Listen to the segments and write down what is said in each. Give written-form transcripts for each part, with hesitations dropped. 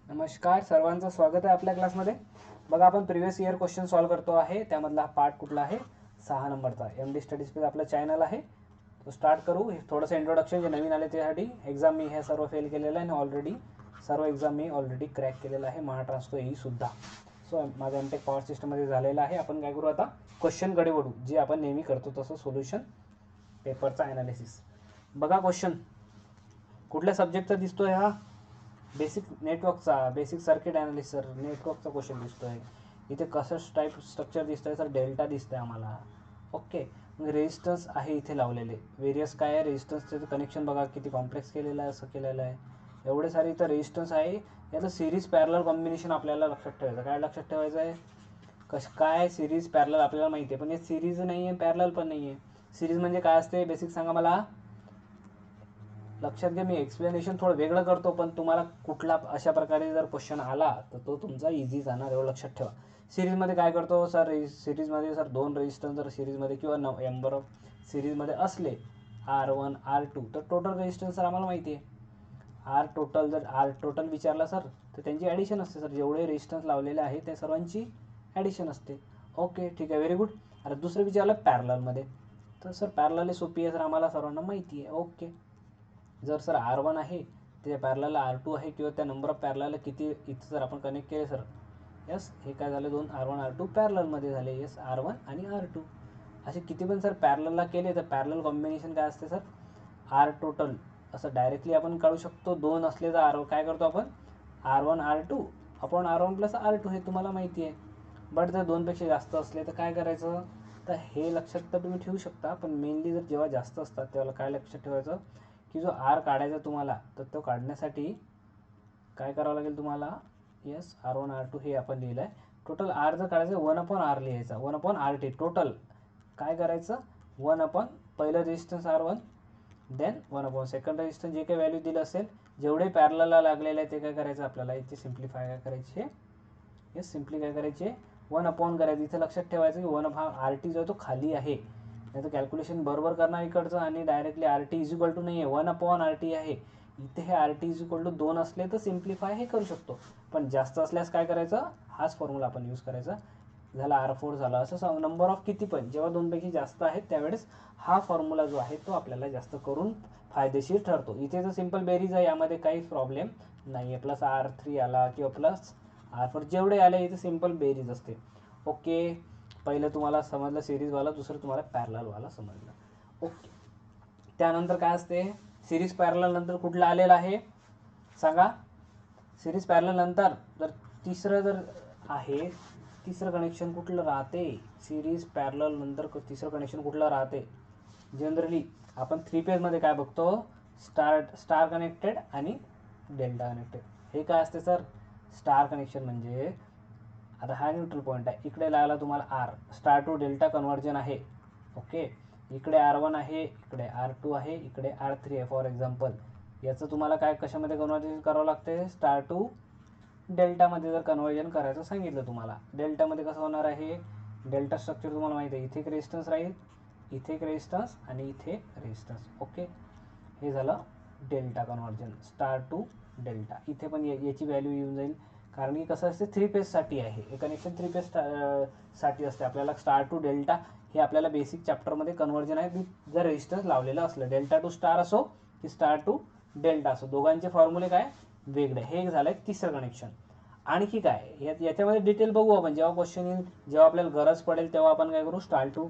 नमस्कार, सर्वांचं स्वागत आहे आपल्या क्लासमध्ये. बघा, आपण प्रिव्हियस इयर क्वेश्चन सॉल्व करतो आहे. त्यामधला पार्ट कुठला आहे? 6 नंबरचा. MD स्टडीज पे आपलं चॅनल आहे. तो स्टार्ट करू. थोडंसं इंट्रोडक्शन, जे नवीन आले त्यासाठी. एक्झाम मी हे सर्व फेल केलेलं आहे आणि ऑलरेडी सर्व एक्झाम मी ऑलरेडी क्रॅक केलेलं आहे, महाट्रान्सको ही सुद्धा. सो माझा एमटेक पॉवर सिस्टममध्ये झालेला आहे. आपण काय करू आता? क्वेश्चनकडे वळू, जे आपण नेहमी करतो तसं सोल्युशन पेपरचा ॲनालिसिस. बघा, क्वेश्चन कुठल्या सब्जेक्टचा दिसतोय? हा बेसिक नेटवर्कचा, बेसिक सर्किट ॲनालिसिस नेटवर्कचा क्वेश्चन दिसतोय. इथे कसं टाईप स्ट्रक्चर दिसतंय सर? डेल्टा दिसतंय आम्हाला. ओके, मग रेजिस्टन्स आहे इथे लावलेले. व्हेरियस काय आहे? रेजिस्टन्सचं कनेक्शन बघा किती कॉम्प्लेक्स केलेलं आहे, असं केलेलं आहे. एवढे सारे इथं रेजिस्टन्स आहे. याचं सिरीज पॅरलल कॉम्बिनेशन आपल्याला लक्षात ठेवायचं. काय लक्षात ठेवायचं आहे? काय सिरीज पॅरलल आपल्याला माहिती आहे, पण हे सिरीज नाही आहे, पॅरलल पण नाही आहे. सिरीज म्हणजे काय असते बेसिक सांगा मला. लक्षात घ्या, मी एक्सप्लेनेशन थोडं वेगळं करतो, पण तुम्हाला कुठला अशा प्रकारे जर क्वेश्चन आला तर तो तुमचा इझी जाणार, एवढं लक्षात ठेवा. सिरीजमध्ये काय करतो सर? सिरीजमध्ये सर 2 रेजिस्टन्स जर सिरीजमध्ये किंवा नंबर ऑफ सिरीजमध्ये असले R1 R2 तर टोटल रेजिस्टन्स सर आम्हाला माहिती आहे. आर टोटल, जर आर टोटल विचारला सर तर त्यांची ॲडिशन असते सर. जेवढे रेजिस्टन्स लावलेले आहे त्या सर्वांची ॲडिशन असते. ओके, ठीक आहे, व्हेरी गुड. आता दुसरं विचारलं पॅरललमध्ये, तर सर पॅरलल सोपी आहे सर, आम्हाला सर्वांना माहिती आहे. ओके, जर सर R1 आहे त्याच्या पॅरलला R2 आहे, किंवा त्या नंबर ऑफ पॅरलला किती इथं जर आपण कनेक्ट केले सर, यस, हे काय झालं? 2 R1 R2 पॅरललमध्ये झाले. यस, R1 आणि R2 असे किती पण सर पॅरललला केले तर पॅरलल कॉम्बिनेशन काय असते सर? R total. असं डायरेक्टली आपण काढू शकतो. 2 असले तर आर काय करतो आपण? R1 R2 आपण R1 प्लस R2, हे तुम्हाला माहिती आहे. बट जर 2पेक्षा जास्त असले तर काय करायचं? तर हे लक्षात तर तुम्ही ठेवू शकता, पण मेनली जर जेव्हा जास्त असतात तेव्हा काय लक्षात ठेवायचं की जो आर काढायचा तुम्हाला, तर तो काढण्यासाठी काय करावं लागेल तुम्हाला? यस, R1 R2 हे आपण लिहिलं आहे. टोटल आर जर काढायचं 1/r लिहायचा. 1/RT टोटल काय करायचं? 1 पहिलं resistance R1, then 1 second resistance. जे काही व्हॅल्यू दिलं असेल, जेवढे पॅरललला लागलेले आहे ते काय करायचं आपल्याला? इथे सिम्प्लिफाय काय करायचे? यस, सिम्पली काय करायचे? 1 करायचं. इथे लक्षात ठेवायचं की 1 हा RT जो आहे तो खाली आहे, नाही तर कॅल्क्युलेशन बरोबर करणार इकडचं आणि directly RT is equal to नाही आहे, 1/RT आहे. इथे हे RT इज इक्वल टू 2 असले तर सिम्प्लिफाय हे करू शकतो, पण जास्त असल्यास काय करायचं? हाच फॉर्म्युला आपण यूज करायचा. झाला R4 झाला. असं नंबर ऑफ किती पण, जेव्हा 2पैकी जास्त आहेत त्यावेळेस हा फॉर्म्युला जो आहे तो आपल्याला जास्त करून फायदेशीर ठरतो. इथे तर सिम्पल बेरीज आहे, यामध्ये काही प्रॉब्लेम नाही आहे. प्लस R3 आला किंवा प्लस R4 जेवढे आले इथे सिम्पल बेरीज असते. ओके, पहिलं तुम्हाला समजलं सिरीजवाला, दुसरं तुम्हाला पॅरललवाला समजलं. ओके, त्यानंतर काय असते? सिरीज पॅरलल नंतर कुठलं आलेलं आहे सांगा? सिरीज पॅरलल नंतर जर तिसरं आहे, तिसरं कनेक्शन कुठलं राहते? सिरीज पॅरलल नंतर तिसरं कनेक्शन कुठलं राहते? जनरली आपण 3 फेजमध्ये काय बघतो? स्टार कनेक्टेड आणि डेल्टा कनेक्टेड. हे काय असते सर? स्टार कनेक्शन म्हणजे आता हा न्यूट्रल पॉईंट आहे, इकडे लागला तुम्हाला R, star to delta conversion आहे. ओके, इकडे R1 आहे, इकडे R2 आहे, इकडे R3 आहे फॉर एक्झाम्पल. याचं तुम्हाला काय कशामध्ये कन्वर्जन करावं लागते? स्टार टू डेल्टामध्ये जर कन्वर्जन करायचं सांगितलं तुम्हाला, डेल्टामध्ये कसं होणार आहे? डेल्टा स्ट्रक्चर तुम्हाला माहिती आहे. इथे एक रेजिस्टन्स राहील, इथे एक रेजिस्टन्स आणि इथे रेजिस्टन्स. ओके, हे झालं delta conversion, star to delta. इथे पण याची व्हॅल्यू येऊन जाईल, कारण की कसं असते 3 फेजसाठी आहे हे कनेक्शन. 3 फेज साठी असते. आपल्याला स्टार टू डेल्टा हे आपल्याला बेसिक चॅप्टरमध्ये कन्वर्जन आहे. जर रेजिस्टन्स लावलेलं असलं, डेल्टा टू स्टार असो की स्टार टू डेल्टा असो, दोघांचे फॉर्म्युले काय वेगळे. हे एक झालं तिसरं कनेक्शन. आणखी काय याच्यामध्ये डिटेल बघू आपण, जेव्हा क्वेश्चन येईल, जेव्हा आपल्याला गरज पडेल तेव्हा आपण काय करू? स्टार टू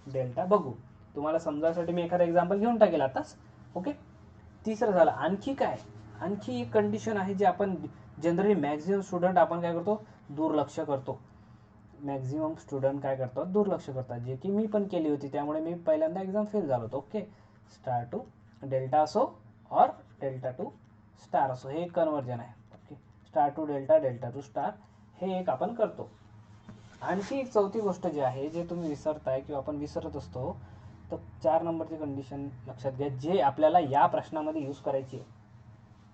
डेल्टा बघू. तुम्हाला समजायसाठी मी एखादा एक्झाम्पल घेऊन टाकेल आताच. ओके, तिसरं झालं. आणखी काय? आणखी एक कंडिशन आहे जे आपण जनरली मॅक्झिमम स्टुडंट आपण काय करतो? दुर्लक्ष करतो. मॅक्झिमम स्टुडंट काय करतात? दुर्लक्ष करतात, जे की मी पण केली होती, त्यामुळे मी पहिल्यांदा एक्झाम फेल झालो होतो. ओके, स्टार टू डेल्टा असो और डेल्टा टू स्टार असो, हे एक कन्वर्जन आहे. Okay, star to delta, delta to star, हे एक आपण करतो. आणखी एक चौथी गोष्ट जी आहे, जे तुम्ही विसरताय किंवा आपण विसरत असतो, तर 4 नंबरची कंडिशन लक्षात घ्या, जे आपल्याला या प्रश्नामध्ये यूज करायची आहे.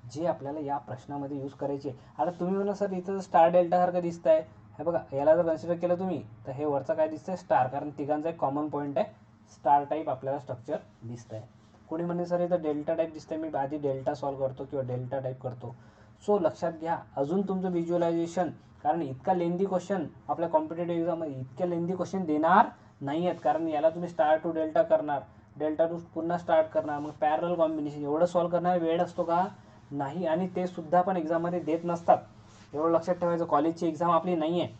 जे आपल्याला या प्रश्नामध्ये यूज करायची आहे. आता तुम्ही म्हणा सर इथं स्टार डेल्टा सारखं दिसत आहे, हे बघा, याला जर कन्सिडर केलं तुम्ही तर हे वरचं काय दिसतंय? स्टार, कारण तिघांचा एक कॉमन पॉईंट आहे, स्टार टाईप आपल्याला स्ट्रक्चर दिसत आहे. कोणी म्हणे सर इथं डेल्टा टाईप दिसतंय, मी आधी डेल्टा सॉल्व करतो किंवा डेल्टा टाईप करतो. सो लक्षात घ्या, अजून तुमचं व्हिज्युअलायझेशन, कारण इतका लेंदी क्वेश्चन आपल्या कॉम्पिटेटिव्ह एक्झाममध्ये इतके लेंदी क्वेश्चन देणार नाही आहेत, कारण याला तुम्ही स्टार टू डेल्टा करणार, डेल्टा टू पुन्हा स्टार्ट करणार, मग पॅरल कॉम्बिनेशन एवढं सॉल्व्ह करणार वेळ असतो का? नाही. आणि ते सुद्धा पण एक्झाममध्ये देत नसतात, एवढं लक्षात ठेवायचं. कॉलेजची एक्झाम आपली नाही आहे,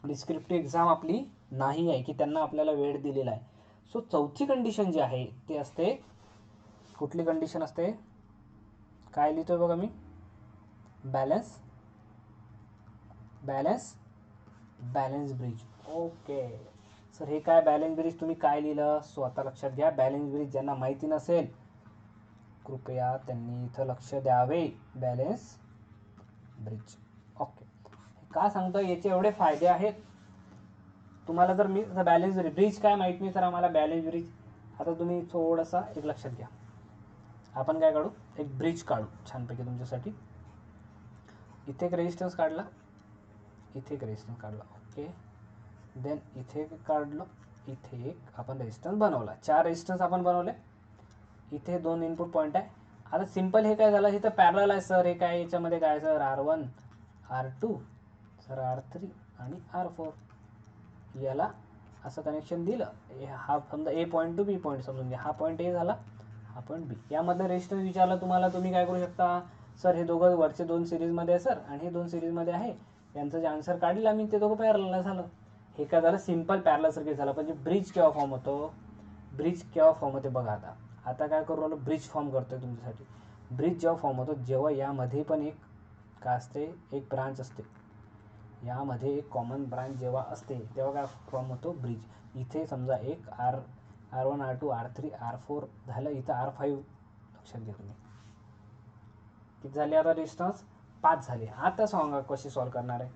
डिस्क्रिप्टिव्ह एक्झाम आपली नाही आहे की त्यांना आपल्याला वेळ दिलेला आहे. सो चौथी कंडिशन जी आहे ती असते, कुठली कंडिशन असते, काय लिहितोय बघा मी, बॅलन्स ब्रिज. ओके सर, हे काय बॅलन्स ब्रिज तुम्ही काय लिहिलं? सो आता लक्षात घ्या, बॅलन्स ब्रिज ज्यांना माहिती नसेल कृपया त्यांनी इथं लक्ष द्यावे. Balance bridge. ओके, का सांगतोय? याचे एवढे फायदे आहेत तुम्हाला. जर मी बॅलन्स ब्रिज काय माहित नाही सर आम्हाला बॅलन्स ब्रिज, आता तुम्ही थोडासा एक लक्षात घ्या, आपण काय काढू, एक ब्रिज काढू छानपैकी तुमच्यासाठी. इथे एक रेजिस्टन्स काढला, इथे एक रेजिस्टन्स काढला, ओके. देन इथे एक काढलं, इथे एक आपण रेजिस्टन्स बनवला, 4 रेजिस्टन्स आपण बनवले. इथे 2 इनपुट पॉईंट आहे. आता सिंपल हे काय झालं, हे तर पॅरलल आहे सर. हे काय याच्यामध्ये काय sir, R1 R2 sir R3 आणि R4, याला असं कनेक्शन दिलं. हा समजा ए पॉईंट टू बी पॉईंट समजून घ्या, हा पॉईंट ए झाला, हा पॉईंट बी. यामधलं रेजिस्टन्स विचारलं तुम्हाला, तुम्ही काय करू शकता सर, हे दोघं वरचे 2 सिरीजमध्ये आहे सर आणि हे 2 सिरीजमध्ये आहे, यांचं जे आन्सर काढलं मी ते दोघं पॅरलल झालं. हे काय झालं, सिंपल पॅरलल सर्किट झालं. म्हणजे ब्रिज केव्हा फॉर्म होतो, ब्रिज केव्हा फॉर्म होते बघा. आता काय करू राहिलो, ब्रिज फॉर्म करतोय तुमच्यासाठी. ब्रिज जेव्हा फॉर्म होतो, जेव्हा यामध्ये पण एक काय असते, एक ब्रांच असते, यामध्ये एक कॉमन ब्रांच जेव्हा असते तेव्हा काय फॉर्म होतो, ब्रिज. इथे समजा एक R1 R2 R3 R4 झालं, इथं R5 लक्षात घ्या तुम्ही. किती झाले आता रेजिस्टन्स, 5 झाले. आता सांगा कशी सॉल्व्ह करणार आहे,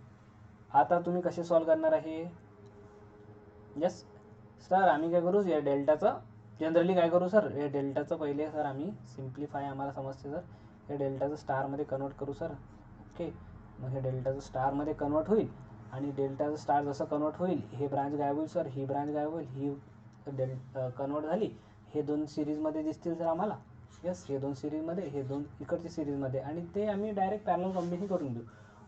आता तुम्ही कसे सॉल्व्ह करणार आहे. यस सर, आम्ही काय करू, या डेल्टाचं जनरली काय करू सर, या डेल्टाचं पहिले सर आम्ही सिम्प्लिफाय, आम्हाला समजते सर, या डेल्टाचं स्टारमध्ये कन्वर्ट करू सर. ओके, मग हे डेल्टाचं स्टारमध्ये कन्वर्ट होईल आणि डेल्टाचं स्टार जसं कन्वर्ट होईल, हे ब्रांच गायब होईल सर, ही ब्रांच गायब होईल, ही कन्वर्ट झाली, हे 2 सिरीजमध्ये दिसतील सर आम्हाला. यस, हे 2 सिरीजमध्ये, हे 2 इकडच्या सिरीजमध्ये, आणि ते आम्ही डायरेक्ट पॅरलल कॉम्बिनेशन करून देऊ.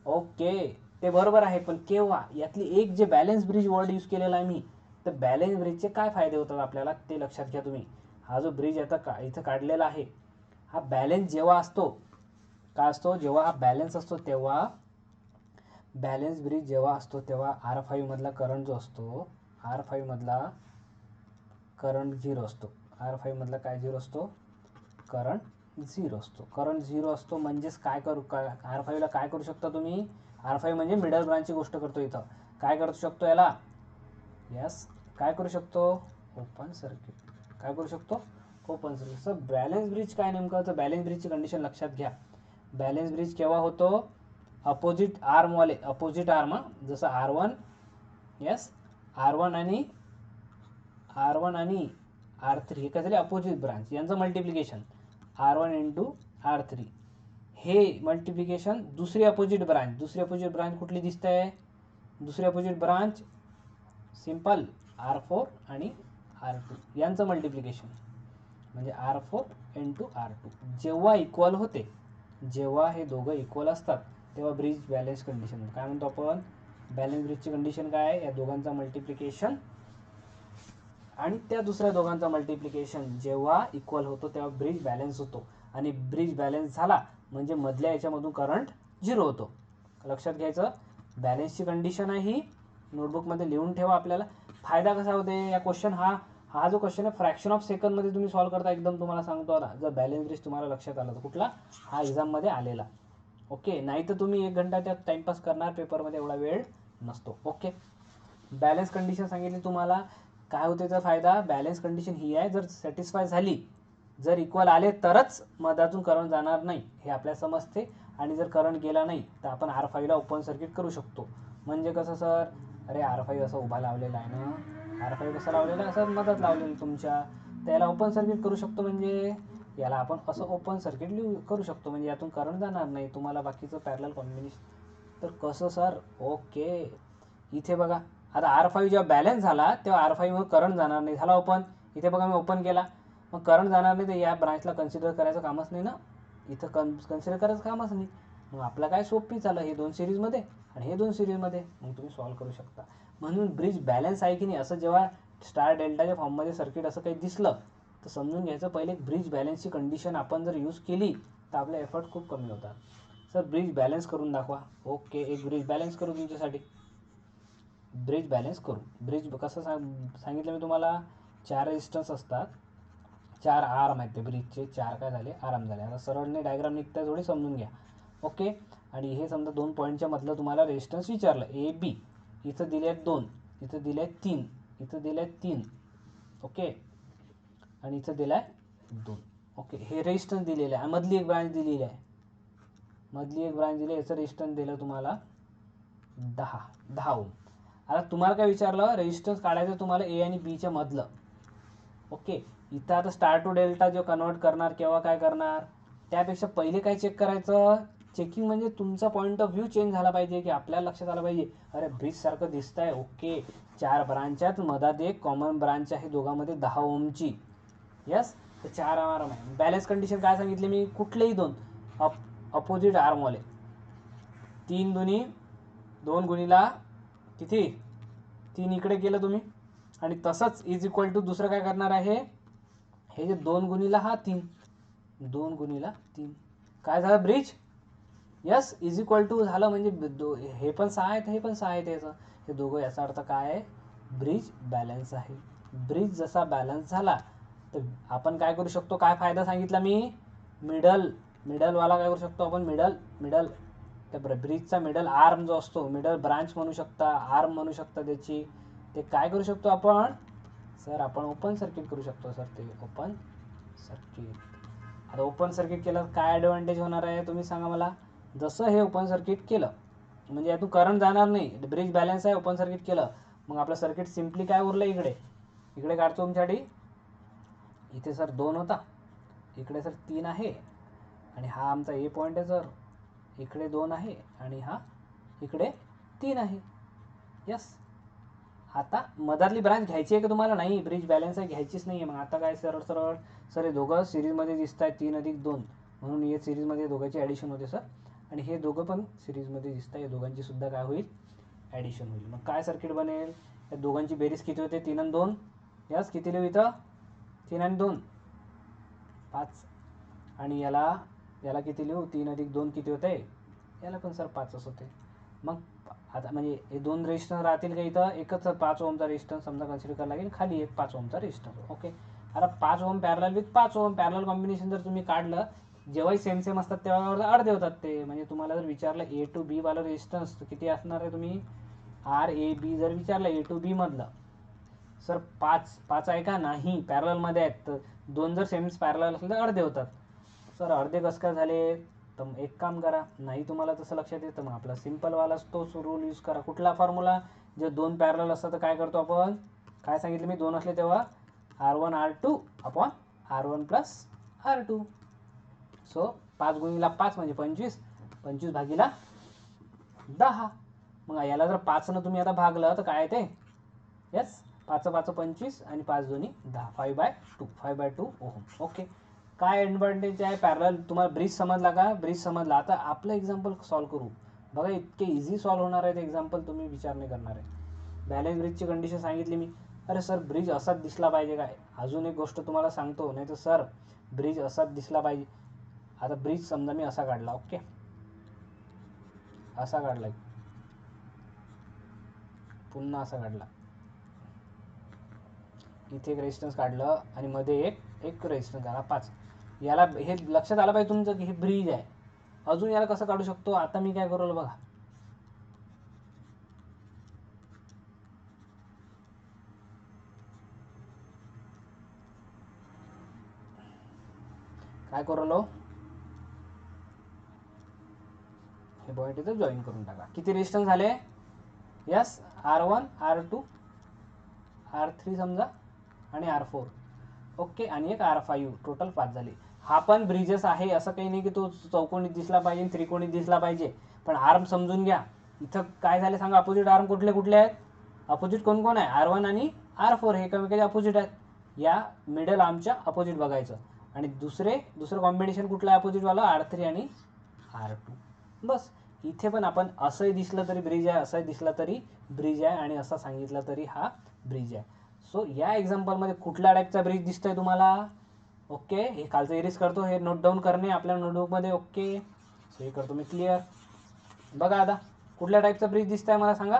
ओके, ते बरोबर आहे. पण केव्हा, यातली एक जे बॅलन्स ब्रिज वर्ड यूज केलेला आहे मी, तर बॅलन्स ब्रिजचे काय फायदे होतात आपल्याला ते लक्षात घ्या तुम्ही. हा जो ब्रिज आता इथं काढलेला आहे, हा बॅलन्स जेव्हा असतो, काय असतो, जेव्हा हा बॅलन्स असतो तेव्हा, बॅलन्स ब्रिज जेव्हा असतो तेव्हा R5 मधला करंट जो असतो, R5 मधला करंट 0 असतो. R5 मधला काय 0 असतो, करंट 0 असतो. करंट 0 असतो म्हणजेच काय करू, R5 ला काय करू शकता तुम्ही, R5 म्हणजे मिडल ब्रांचची गोष्ट करतो इथं. काय करू शकतो याला, यस, काय करू शकतो, ओपन सर्किट. काय करू शकतो, open circuit. Sir balance bridge काय नेमकं, तर बॅलन्स ब्रिजची कंडिशन लक्षात घ्या. बॅलन्स ब्रिज केव्हा होतो, अपोजिट आर्मवाले, अपोजिट आर्म, जसं R1, यस, R1 आणि R3 हे काय झाले, अपोजिट ब्रांच, यांचं मल्टिप्लिकेशन R1 इंटू R3, हे मल्टिप्लिकेशन दुसरी अपोजिट ब्रांच कुठली दिसते आहे, दुसरी अपोजिट ब्रांच सिंपल R4 आणि R2 यांचं मल्टिप्लिकेशन म्हणजे R4 इंटू R2. जेव्हा इक्वल होते, जेव्हा हे दोघं इक्वल असतात तेव्हा ब्रिज बॅलन्स कंडिशन. काय म्हणतो आपण, बॅलन्स ब्रिजची कंडिशन काय आहे, या दोघांचा मल्टिप्लिकेशन आणि त्या दुसऱ्या दोघांचा मल्टिप्लिकेशन जेव्हा इक्वल होतो तेव्हा ब्रिज बॅलन्स होतो. आणि ब्रिज बॅलन्स झाला म्हणजे मधल्या याच्यामधून करंट 0 होतो. लक्षात घ्यायचं, बॅलन्सची कंडिशन आहे ही, नोटबुकमध्ये लिहून ठेवा. आपल्याला फायदा कसा होते या क्वेश्चन, हा जो क्वेश्चन आहे फ्रॅक्शन ऑफ सेकंडमध्ये तुम्ही सॉल्व्ह करता एकदम. तुम्हाला सांगतो ना, जर बॅलन्स ब्रिज तुम्हाला लक्षात आला तर कुठला, हा एक्झाममध्ये आलेला. ओके, नाही तर तुम्ही 1 घंटा त्यात टाइमपास करणार, पेपरमध्ये एवढा वेळ नसतो. ओके, बॅलन्स कंडिशन सांगितली तुम्हाला. काय होते तर फायदा, बॅलन्स कंडिशन ही आहे, जर सॅटिस्फाय झाली, जर इक्वल आले तरच मधातून करंट जाणार नाही, हे आपल्याला समजते. आणि जर करंट गेला नाही तर आपण R5 ला ओपन सर्किट करू शकतो. म्हणजे कसं सर, अरे R5 असं उभा लावलेला आहे ना, R5 कसं लावलेला आहे, असं मधात लावलेलं तुमच्या, त्याला ओपन सर्किट करू शकतो. म्हणजे याला आपण असं ओपन सर्किट करू शकतो, म्हणजे यातून करंट जाणार नाही, तुम्हाला बाकीचं पॅरलल कॉम्बिनेशन. तर कसं सर, ओके, इथे बघा, आता R5 जेव्हा बॅलन्स झाला तेव्हा R5 मध्ये करंट जाणार नाही, झाला ओपन. इथे बघा मी ओपन केला, मग करंट जाणार नाही तर या ब्रांचला कन्सिडर करायचं कामच नाही ना, इथं कन्सिडर करायचं कामच नाही. मग आपलं काय सोपी झालं, हे 2 सिरीजमध्ये आणि हे 2 सिरीजमध्ये, मग तुम्ही सॉल्व्ह करू शकता. म्हणून ब्रिज बॅलन्स आहे की नाही असं जेव्हा स्टार डेल्टाच्या फॉर्ममध्ये सर्किट असं काही दिसलं तर समजून घ्यायचं पहिले ब्रिज बॅलन्सची कंडिशन आपण जर यूज केली तर आपले एफर्ट खूप कमी होतात. सर ब्रिज बॅलन्स करून दाखवा. ओके, एक ब्रिज बॅलन्स करू तुमच्यासाठी. ब्रिज बॅलन्स करू. ब्रिज कसं सांगितलं मी तुम्हाला, 4 रेजिस्टन्स असतात, 4 आर्म आहेत ते ब्रिजचे, 4 काय झाले आर्म झाले. आता सरळने डायग्राम निघतं, थोडी समजून घ्या. ओके, आणि हे समजा 2 पॉईंटच्या मधलं तुम्हाला रेजिस्टन्स विचारलं ए बी. इथं दिले आहेत 2, इथं दिले आहेत 3, इथं दिले आहेत 3. ओके, आणि इथं दिलं आहे 2. ओके, हे रेजिस्टन्स दिलेलं आहे. मधली एक ब्रांच दिलेली आहे, मधली एक ब्रांच दिली, याचं रेजिस्टन्स दिलं तुम्हाला 10 ओम. आता तुम्हाला काय विचारलं, रेजिस्टन्स काढायचं तुम्हाला ए आणि बीच्या मधलं. ओके, इथं आता स्टार टू डेल्टा जो कन्वर्ट करणार केव्हा काय करणार, त्यापेक्षा पहिले काय चेक करायचं, चेकिंग म्हणजे तुमचा पॉईंट ऑफ व्ह्यू चेंज झाला पाहिजे, की आपल्याला लक्षात आलं पाहिजे अरे ब्रिज सारखं दिसत आहे. ओके, 4 ब्रांचात मधात एक कॉमन ब्रांच आहे दोघांमध्ये 10 ओमची. यस, तर 4 आर्म आहे. बॅलन्स कंडिशन काय सांगितली मी, कुठलेही 2 अपोजिट आर्मवाले, 3 दुनी 2 गुणीला किती 3 इकडे केलं तुम्ही, आणि तसंच इज इक्वल टू दुसरं काय करणार आहे, हे जे 2 गुणीला हा 3, 2 गुणीला 3 काय झालं bridge. Yes, is equal to झालं, म्हणजे हे पण 6 आहेत, हे पण 6 आहेत, याचं हे दोघं, याचा अर्थ काय आहे, ब्रिज बॅलन्स आहे. ब्रिज जसा बॅलन्स झाला तर आपण काय करू शकतो, काय फायदा सांगितला मी, मिडलवाला काय करू शकतो आपण, मिडल त्या ब्रिजचा मिडल आर्म जो असतो, मिडल ब्रांच म्हणू शकता, आर्म म्हणू शकता त्याची, ते काय करू शकतो आपण, सर आपण ओपन सर्किट करू शकतो. सर ते ओपन सर्किट, आता ओपन सर्किट केलं काय ॲडव्हान्टेज होणार आहे तुम्ही सांगा मला. जसं हे ओपन सर्किट केलं म्हणजे यातून करंट जाणार नाही, ब्रिज बॅलन्स आहे, ओपन सर्किट केलं, मग आपलं सर्किट सिम्पली काय उरलं, इकडे काढतो तुमच्यासाठी. इथे सर 2 होता, इकडे सर 3 आहे, आणि हा आमचा ए पॉईंट आहे सर, इकडे 2 आहे, आणि हा इकडे 3 आहे. यस, आता मधातली ब्रांच घ्यायची आहे का तुम्हाला, नाही, ब्रिज बॅलन्स आहे, घ्यायचीच नाही आहे. मग आता काय, सरळ सर हे दोघं सिरीजमध्ये दिसत आहेत, 3 अधिक 2, म्हणून हे सिरीजमध्ये दोघांची ॲडिशन होते सर, आणि हे दोघं पण सिरीजमध्ये दिसत आहे, या दोघांची सुद्धा काय होईल, ॲडिशन होईल. मग काय सर्किट बनेल, या दोघांची बेरीज किती होते, 3 आणि 2. यस, किती लिहू इथं, 3 आणि 2 5, आणि याला किती लिहू, 3 अधिक 2 किती होते, याला पण सर 5च होते. मग आता म्हणजे हे 2 रेजिस्टन्स राहतील का इथं, एकच 5 ओमचा रेजिस्टन्स समजा कन्सिडर करायला लागेल, खाली एक 5 ओमचा रेजिस्टन्स. ओके, आता 5 ohm parallel with 5 ohm, parallel combination जर तुम्ही काढलं, जेव्हाही सेम असतात तेव्हा अर्धे होतात ते. म्हणजे तुम्हाला जर विचारलं ए टू बी वाला रेजिस्टन्स तर किती असणार आहे, तुम्ही आर ए बी जर विचारलं ए टू बी मधलं, सर 5 आहे का, नाही, पॅरलमध्ये आहेत, तर 2 जर सेम पॅरलल असले तर अर्धे होतात. सर अर्धे कसं काय झाले, तर एक काम करा, नाही तुम्हाला तसं लक्षात येतं, मग आपला सिम्पलवालाच तोच रूल यूज करा. कुठला फॉर्म्युला, जे 2 पॅरलल असतात तर काय करतो आपण, काय सांगितलं मी, 2 असले तेव्हा R1 R2 upon R1 plus R2. So 5 गुणीला 5 म्हणजे 25, 25 भागीला 10. मग याला जर 5 तुम्ही आता भागलं तर काय ते, यस, 5 5 25 आणि 5 दोन्ही 10, 5/2 ओहम. ओके, काय ॲडव्हान्टेज आहे पॅरलल, तुम्हाला ब्रिज समजला का, ब्रिज समजला. आता आपलं एक्झाम्पल सॉल्व्ह करू बघा, इतके इझी सॉल्व्ह होणार आहे ते एक्झाम्पल, तुम्ही विचार नाही करणार आहे. बॅलन्स ब्रिजची कंडिशन सांगितली मी, अरे सर ब्रिज असाच दिसला पाहिजे काय, अजून एक गोष्ट तुम्हाला सांगतो, नाही तर सर ब्रिज असाच दिसला पाहिजे. आता ब्रिज समजा मी असा काढला, ओके, असा काढला, पुन्हा असा काढला, इथे एक रेजिस्टन्स काढलं, आणि मध्ये एक रेजिस्टन्स काढला 5. याला हे लक्षात आलं पाहिजे तुमचं की हे ब्रिज आहे. अजून याला कसं काढू शकतो, आता मी काय करू बघा, काय करू, हे पॉईंट इथं जॉईन करून टाका. किती रेजिस्टन्स झाले, यस, R1 R2 R3 समजा, आणि R4. ओके, आणि एक R5, टोटल 5 झाले. हा पण ब्रिजेस आहे, असं काही नाही की तो चौकोनी दिसला पाहिजे, त्रिकोणी दिसला पाहिजे, पण आर्म समजून घ्या. इथं काय झाले सांगा, अपोजिट आर्म कुठले आहेत, अपोजिट कोण आहे, R1 आणि R4 हे एकमेकांचे अपोजिट आहेत. या मिडल आर्मच्या अपोजिट बघायचं, आणि दुसरं कॉम्बिनेशन कुठलं आहे अपोजिटवाला, R3 आणि R2. बस इथे पण आपण असंही दिसलं तरी ब्रिज आहे, असंही दिसलं तरी ब्रिज आहे आणि असं सांगितलं तरी हा ब्रिज आहे. सो या एक्झाम्पलमध्ये कुठल्या टाईपचा ब्रिज दिसतोय तुम्हाला? ओके, हे खालचं इरेज करतो, हे नोट डाऊन करणे आपल्या नोटबुकमध्ये. ओके, सो हे करतो मी क्लिअर. बघा आता कुठल्या टाईपचा ब्रिज दिसतंय मला सांगा,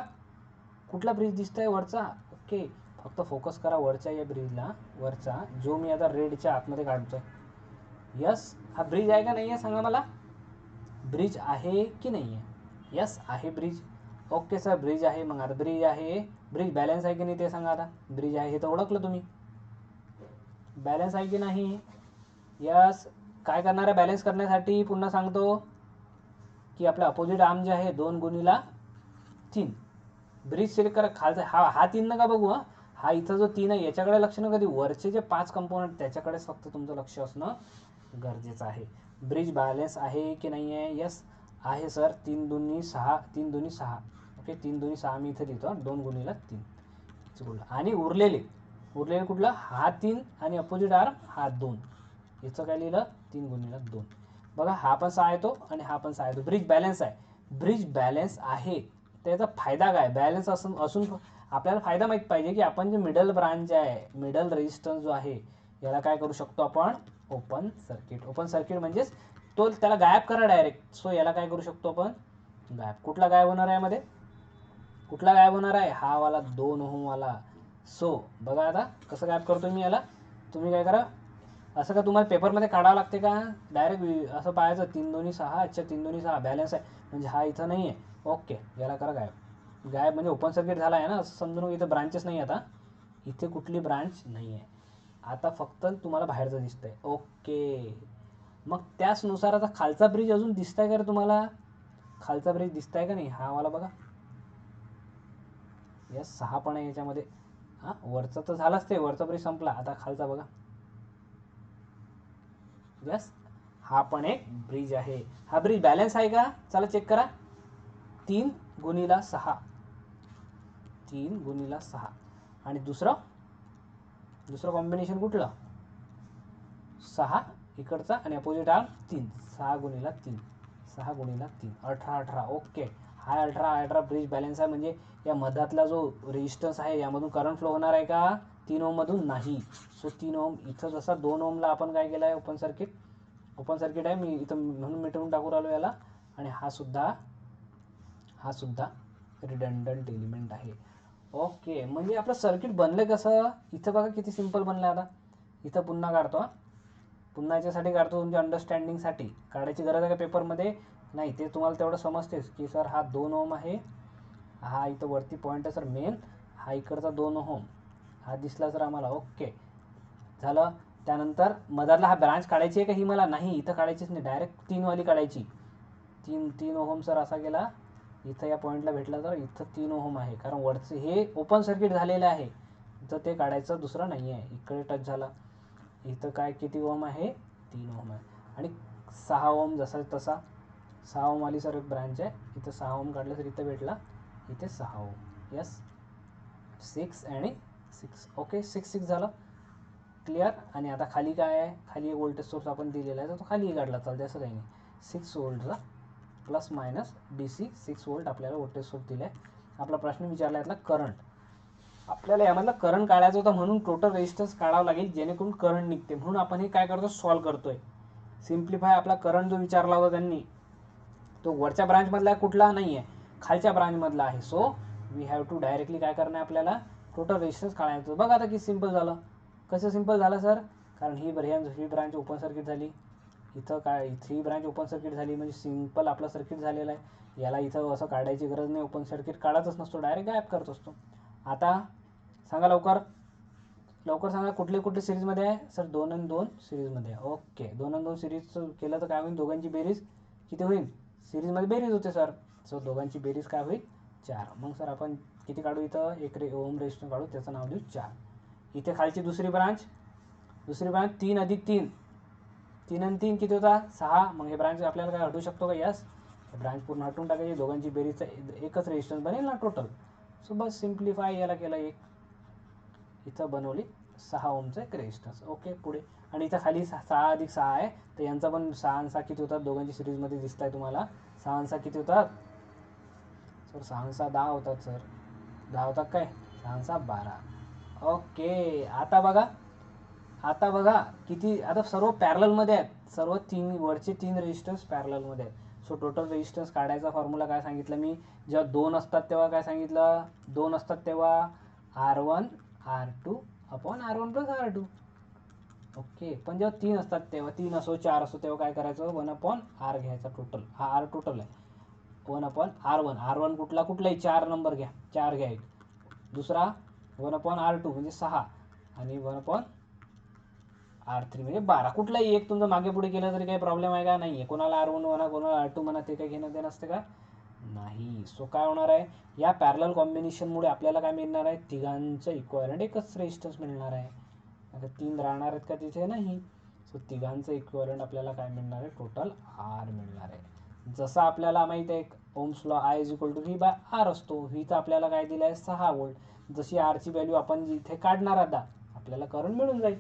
कुठला ब्रिज दिसतंय? वरचा. ओके, फक्त फोकस करा वरच्या या ब्रिजला, वरचा जो मी आता रेडच्या आतमध्ये काढतोय. यस, हा ब्रिज आहे का नाही आहे सांगा मला, ब्रिज आहे की नाही आहे? यस आहे ब्रिज. ओके सर ब्रिज आहे. मग आता ब्रिज आहे, ब्रिज बॅलन्स आहे की नाही ते सांगा. आता ब्रिज आहे हे तर ओळखलं तुम्ही, बॅलन्स आहे की नाही? यस. काय करणार आहे बॅलन्स करण्यासाठी? पुन्हा सांगतो की आपलं अपोजिट आर्म जे आहे 2 गुणीला 3. ब्रिज सिलेक्ट करा. खालचा हा 3 नका बघू. हा इथं जो 3 आहे याच्याकडे लक्ष न कधी, वरचे जे 5 कंपोनंट त्याच्याकडेच फक्त तुमचं लक्ष असणं गरजेचं आहे. ब्रिज बॅलन्स आहे की नाही आहे? यस आहे सर. 3 दुनी 6, 3 दुनी 6. ओके, 3 दुनी 6 मी इथं लिहितो, 2 गुणीला 3 चुकलं. आणि उरलेले कुठला? हा 3 आणि अपोजिट आर्म हा 2. याचं काय लिहिलं? 3 गुणीला 2. बघा हा पण 6 येतो आणि हा पण 6 येतो. ब्रिज बॅलन्स आहे. ब्रिज बॅलन्स आहे त्याचा फायदा काय? बॅलन्स असून आपल्याला फायदा माहीत पाहिजे की आपण जे मिडल ब्रांच आहे, मिडल रेजिस्टन्स जो आहे याला काय करू शकतो आपण? Open circuit. ओपन सर्किट म्हणजेच तो त्याला गायब करा डायरेक्ट. सो याला काय करू शकतो आपण? गायब. कुठला गायब होणार आहे यामध्ये? कुठला गायब होणार आहे? हा वाला 2 ओहम वाला. सो बघा आता कसं गायब करतो मी याला. तुम्ही काय करा, असं का तुम्हाला पेपरमध्ये काढावं लागते का? डायरेक्ट असं पाहायचं 3 दुनी 6. अच्छा 3 दुनी 6 बॅलन्स आहे म्हणजे हा इथं नाही आहे. ओके, याला करा गायब. गायब म्हणजे ओपन सर्किट झाला आहे ना, असं समजून. इथं ब्रांचेस नाही, आता इथे कुठली ब्रांच नाही आहे. आता फक्त तुम्हाला बाहेरचं दिसतंय. ओके, मग त्याचनुसार आता खालचा ब्रिज अजून दिसताय का रे तुम्हाला? खालचा ब्रिज दिसताय का नाही? हा वाला बघा. यस 6 पण आहे याच्यामध्ये. हां वरचं तर झालंच, ते वरचा ब्रिज संपला. आता खालचा बघा. यस हा पण एक ब्रिज आहे. हा ब्रिज बॅलन्स आहे का? चला चेक करा. 3 गुणीला 6, 3 गुणीला 6. आणि दुसरं कॉम्बिनेशन कुठलं? 6 इकडचा आणि अपोजिट आर्म 3. 6 गुणीला 3, 6 गुणीला 3 18 18. ओके, हा 18 ब्रिज बॅलन्स आहे. म्हणजे या मधातला जो रेजिस्टन्स आहे यामधून करंट फ्लो होणार आहे का? 3 ओम मधून नाही. सो 3 ओम इथं जसा 2 ओमला आपण काय केलं आहे? ओपन सर्किट आहे. मी इथं म्हणून मिटवून टाकू राहिलो याला. आणि हा सुद्धा रिडंडंट एलिमेंट आहे. ओके, म्हणजे आपलं सर्किट बनलं कसं? इथं बघा किती सिंपल बनलं. आता इथं पुन्हा काढतो. पुन्हा याच्यासाठी काढतो तुमच्या अंडरस्टँडिंगसाठी. काढायची गरज आहे का पेपरमध्ये? नाही, ते तुम्हाला तेवढं समजतेच की सर हा 2 ओम आहे. हा इथं वरती पॉईंट आहे सर मेन. हा इकडचा 2 ओहम हा दिसला सर आम्हाला. ओके झालं. त्यानंतर मधातला हा ब्रांच काढायची आहे का ही मला? नाही, इथं काढायचीच नाही, डायरेक्ट 3 वाली काढायची. 3 ओहम सर असा गेला इथं या पॉईंटला भेटला तर इथं 3 ओहम आहे, कारण वरचं हे ओपन सर्किट झालेलं आहे. इथं ते काढायचं दुसरं नाही आहे. इकडे टच झाला. इथं काय किती ओहम आहे? 3 ओहम आहे. आणि 6 ओहम जसा तसा 6 ओहम वाली सर एक ब्रांच आहे. इथं 6 ओहम काढलं तर इथं भेटला, इथे 6 ओहम. यस 6 आणि 6. ओके 6 झालं क्लिअर. आणि आता खाली काय आहे? खाली एक व्होल्टेज सोर्स आपण दिलेला आहे, तर तो खालीही काढला चालते, असं काही नाही. 6 वोल्टचा प्लस मायनस DC 6 वोल्ट आपल्याला व्होल्टेज सोर्स दिला आहे. आपला प्रश्न विचारला यातला करंट. आपल्याला यामधला करंट काढायचा होता, म्हणून टोटल रेजिस्टन्स काढावं लागेल जेणेकरून करंट निघते. म्हणून आपण हे काय करतो? सॉल्व्ह करतोय. सिम्प्लिफाय. आपला करंट जो विचारला होता त्यांनी तो वरच्या ब्रांचमधला कुठला नाही आहे, खालच्या ब्रांचमधला आहे. So we have to directly काय करणं आहे आपल्याला? टोटल रेजिस्टन्स काढायचं. बघा आता किती सिम्पल झालं. कसं सिम्पल झालं सर? कारण ही ब्रांच ओपन सर्किट झाली. इथं काय ही ब्रांच ओपन सर्किट झाली म्हणजे सिम्पल आपलं सर्किट झालेलं आहे. याला इथं असं काढायची गरज नाही. ओपन सर्किट काढतच नसतो, डायरेक्ट गायब करत असतो. आता सांगा लवकर सांगा कुठले सिरीजमध्ये आहे? सर 2 आणि 2 सिरीजमध्ये आहे. ओके 2 आणि 2 सिरीज केलं तर काय होईल? दोघांची बेरीज किती होईल? सिरीजमध्ये बेरीज होते सर. सो दोघांची बेरीज काय होईल? 4. मग सर आपण किती काढू? इथं 1 ओम रेजिस्टन्स काढू, त्याचं नाव देऊ 4. इथे खालची दुसरी ब्रांच 3 अधिक 3, 3 आणि 3 किती होता? 6. मग हे ब्रांच आपल्याला काय हटवू शकतो का? यस, ब्रांच पूर्ण हटवून टाकायची. दोघांची बेरीजचा एकच रेजिस्टन्स बनेल ना टोटल. सो बस सिम्प्लिफाय याला केलं. एक इथं बनवली 6 ओमचं एक रेजिस्टन्स. ओके पुढे. आणि इथं खाली 6 अधिक 6 आहे, तर यांचा पण 6 आणि 6 किती होतात? दोघांची सिरीजमध्ये दिसत आहे तुम्हाला 6 किती होतात सर? 6 10 होतात सर. 10 होतात काय? 6 12. ओके. आता बघा किती, आता सर्व पॅरलमध्ये आहेत. सर्व वरचे 3 रेजिस्टन्स पॅरलमध्ये आहेत. सो टोटल रेजिस्टन्स काढायचा फॉर्म्युला काय सांगितलं मी? जेव्हा 2 असतात तेव्हा काय सांगितलं? 2 असतात तेव्हा R1 R2 upon R1 plus R2. Okay. पण जेव्हा 3 असतात तेव्हा, 3 असो 4 असो, तेव्हा काय करायचं? 1 अपॉन R घ्यायचा टोटल. हा R टोटल आहे. 1 अपॉन R1. R1 कुठलाही 4 नंबर घ्या, 4 घ्या एक. दुसरा 1 अपॉन R2 म्हणजे 6 आणि 1 अपॉन R3 म्हणजे 12. कुठलाही एक तुमचं मागे पुढे केलं तरी काही प्रॉब्लेम आहे का? नाही आहे. कोणाला R1 म्हणा, कोणाला R2 म्हणा, ते काही घेणं देणं असते का? नाही. सो काय होणार आहे? या पॅरलल कॉम्बिनेशनमुळे आपल्याला काय मिळणार आहे? तिघांचं इक्विव्हॅलेंट एकच रेजिस्टन्स मिळणार आहे. आता 3 राहणार आहेत का तिथे? नाही. सो तिघांचं इक्विव्हॅलेंट आपल्याला काय मिळणार आहे? टोटल R मिळणार आहे. जसं आपल्याला माहित आहे Ohm's law I is equal to V/R असतो. व्हीचं आपल्याला काय दिलं आहे? 6 व्होल्ट. जशी आरची व्हॅल्यू आपण इथे काढणार आता, आपल्याला करंट मिळून जाईल.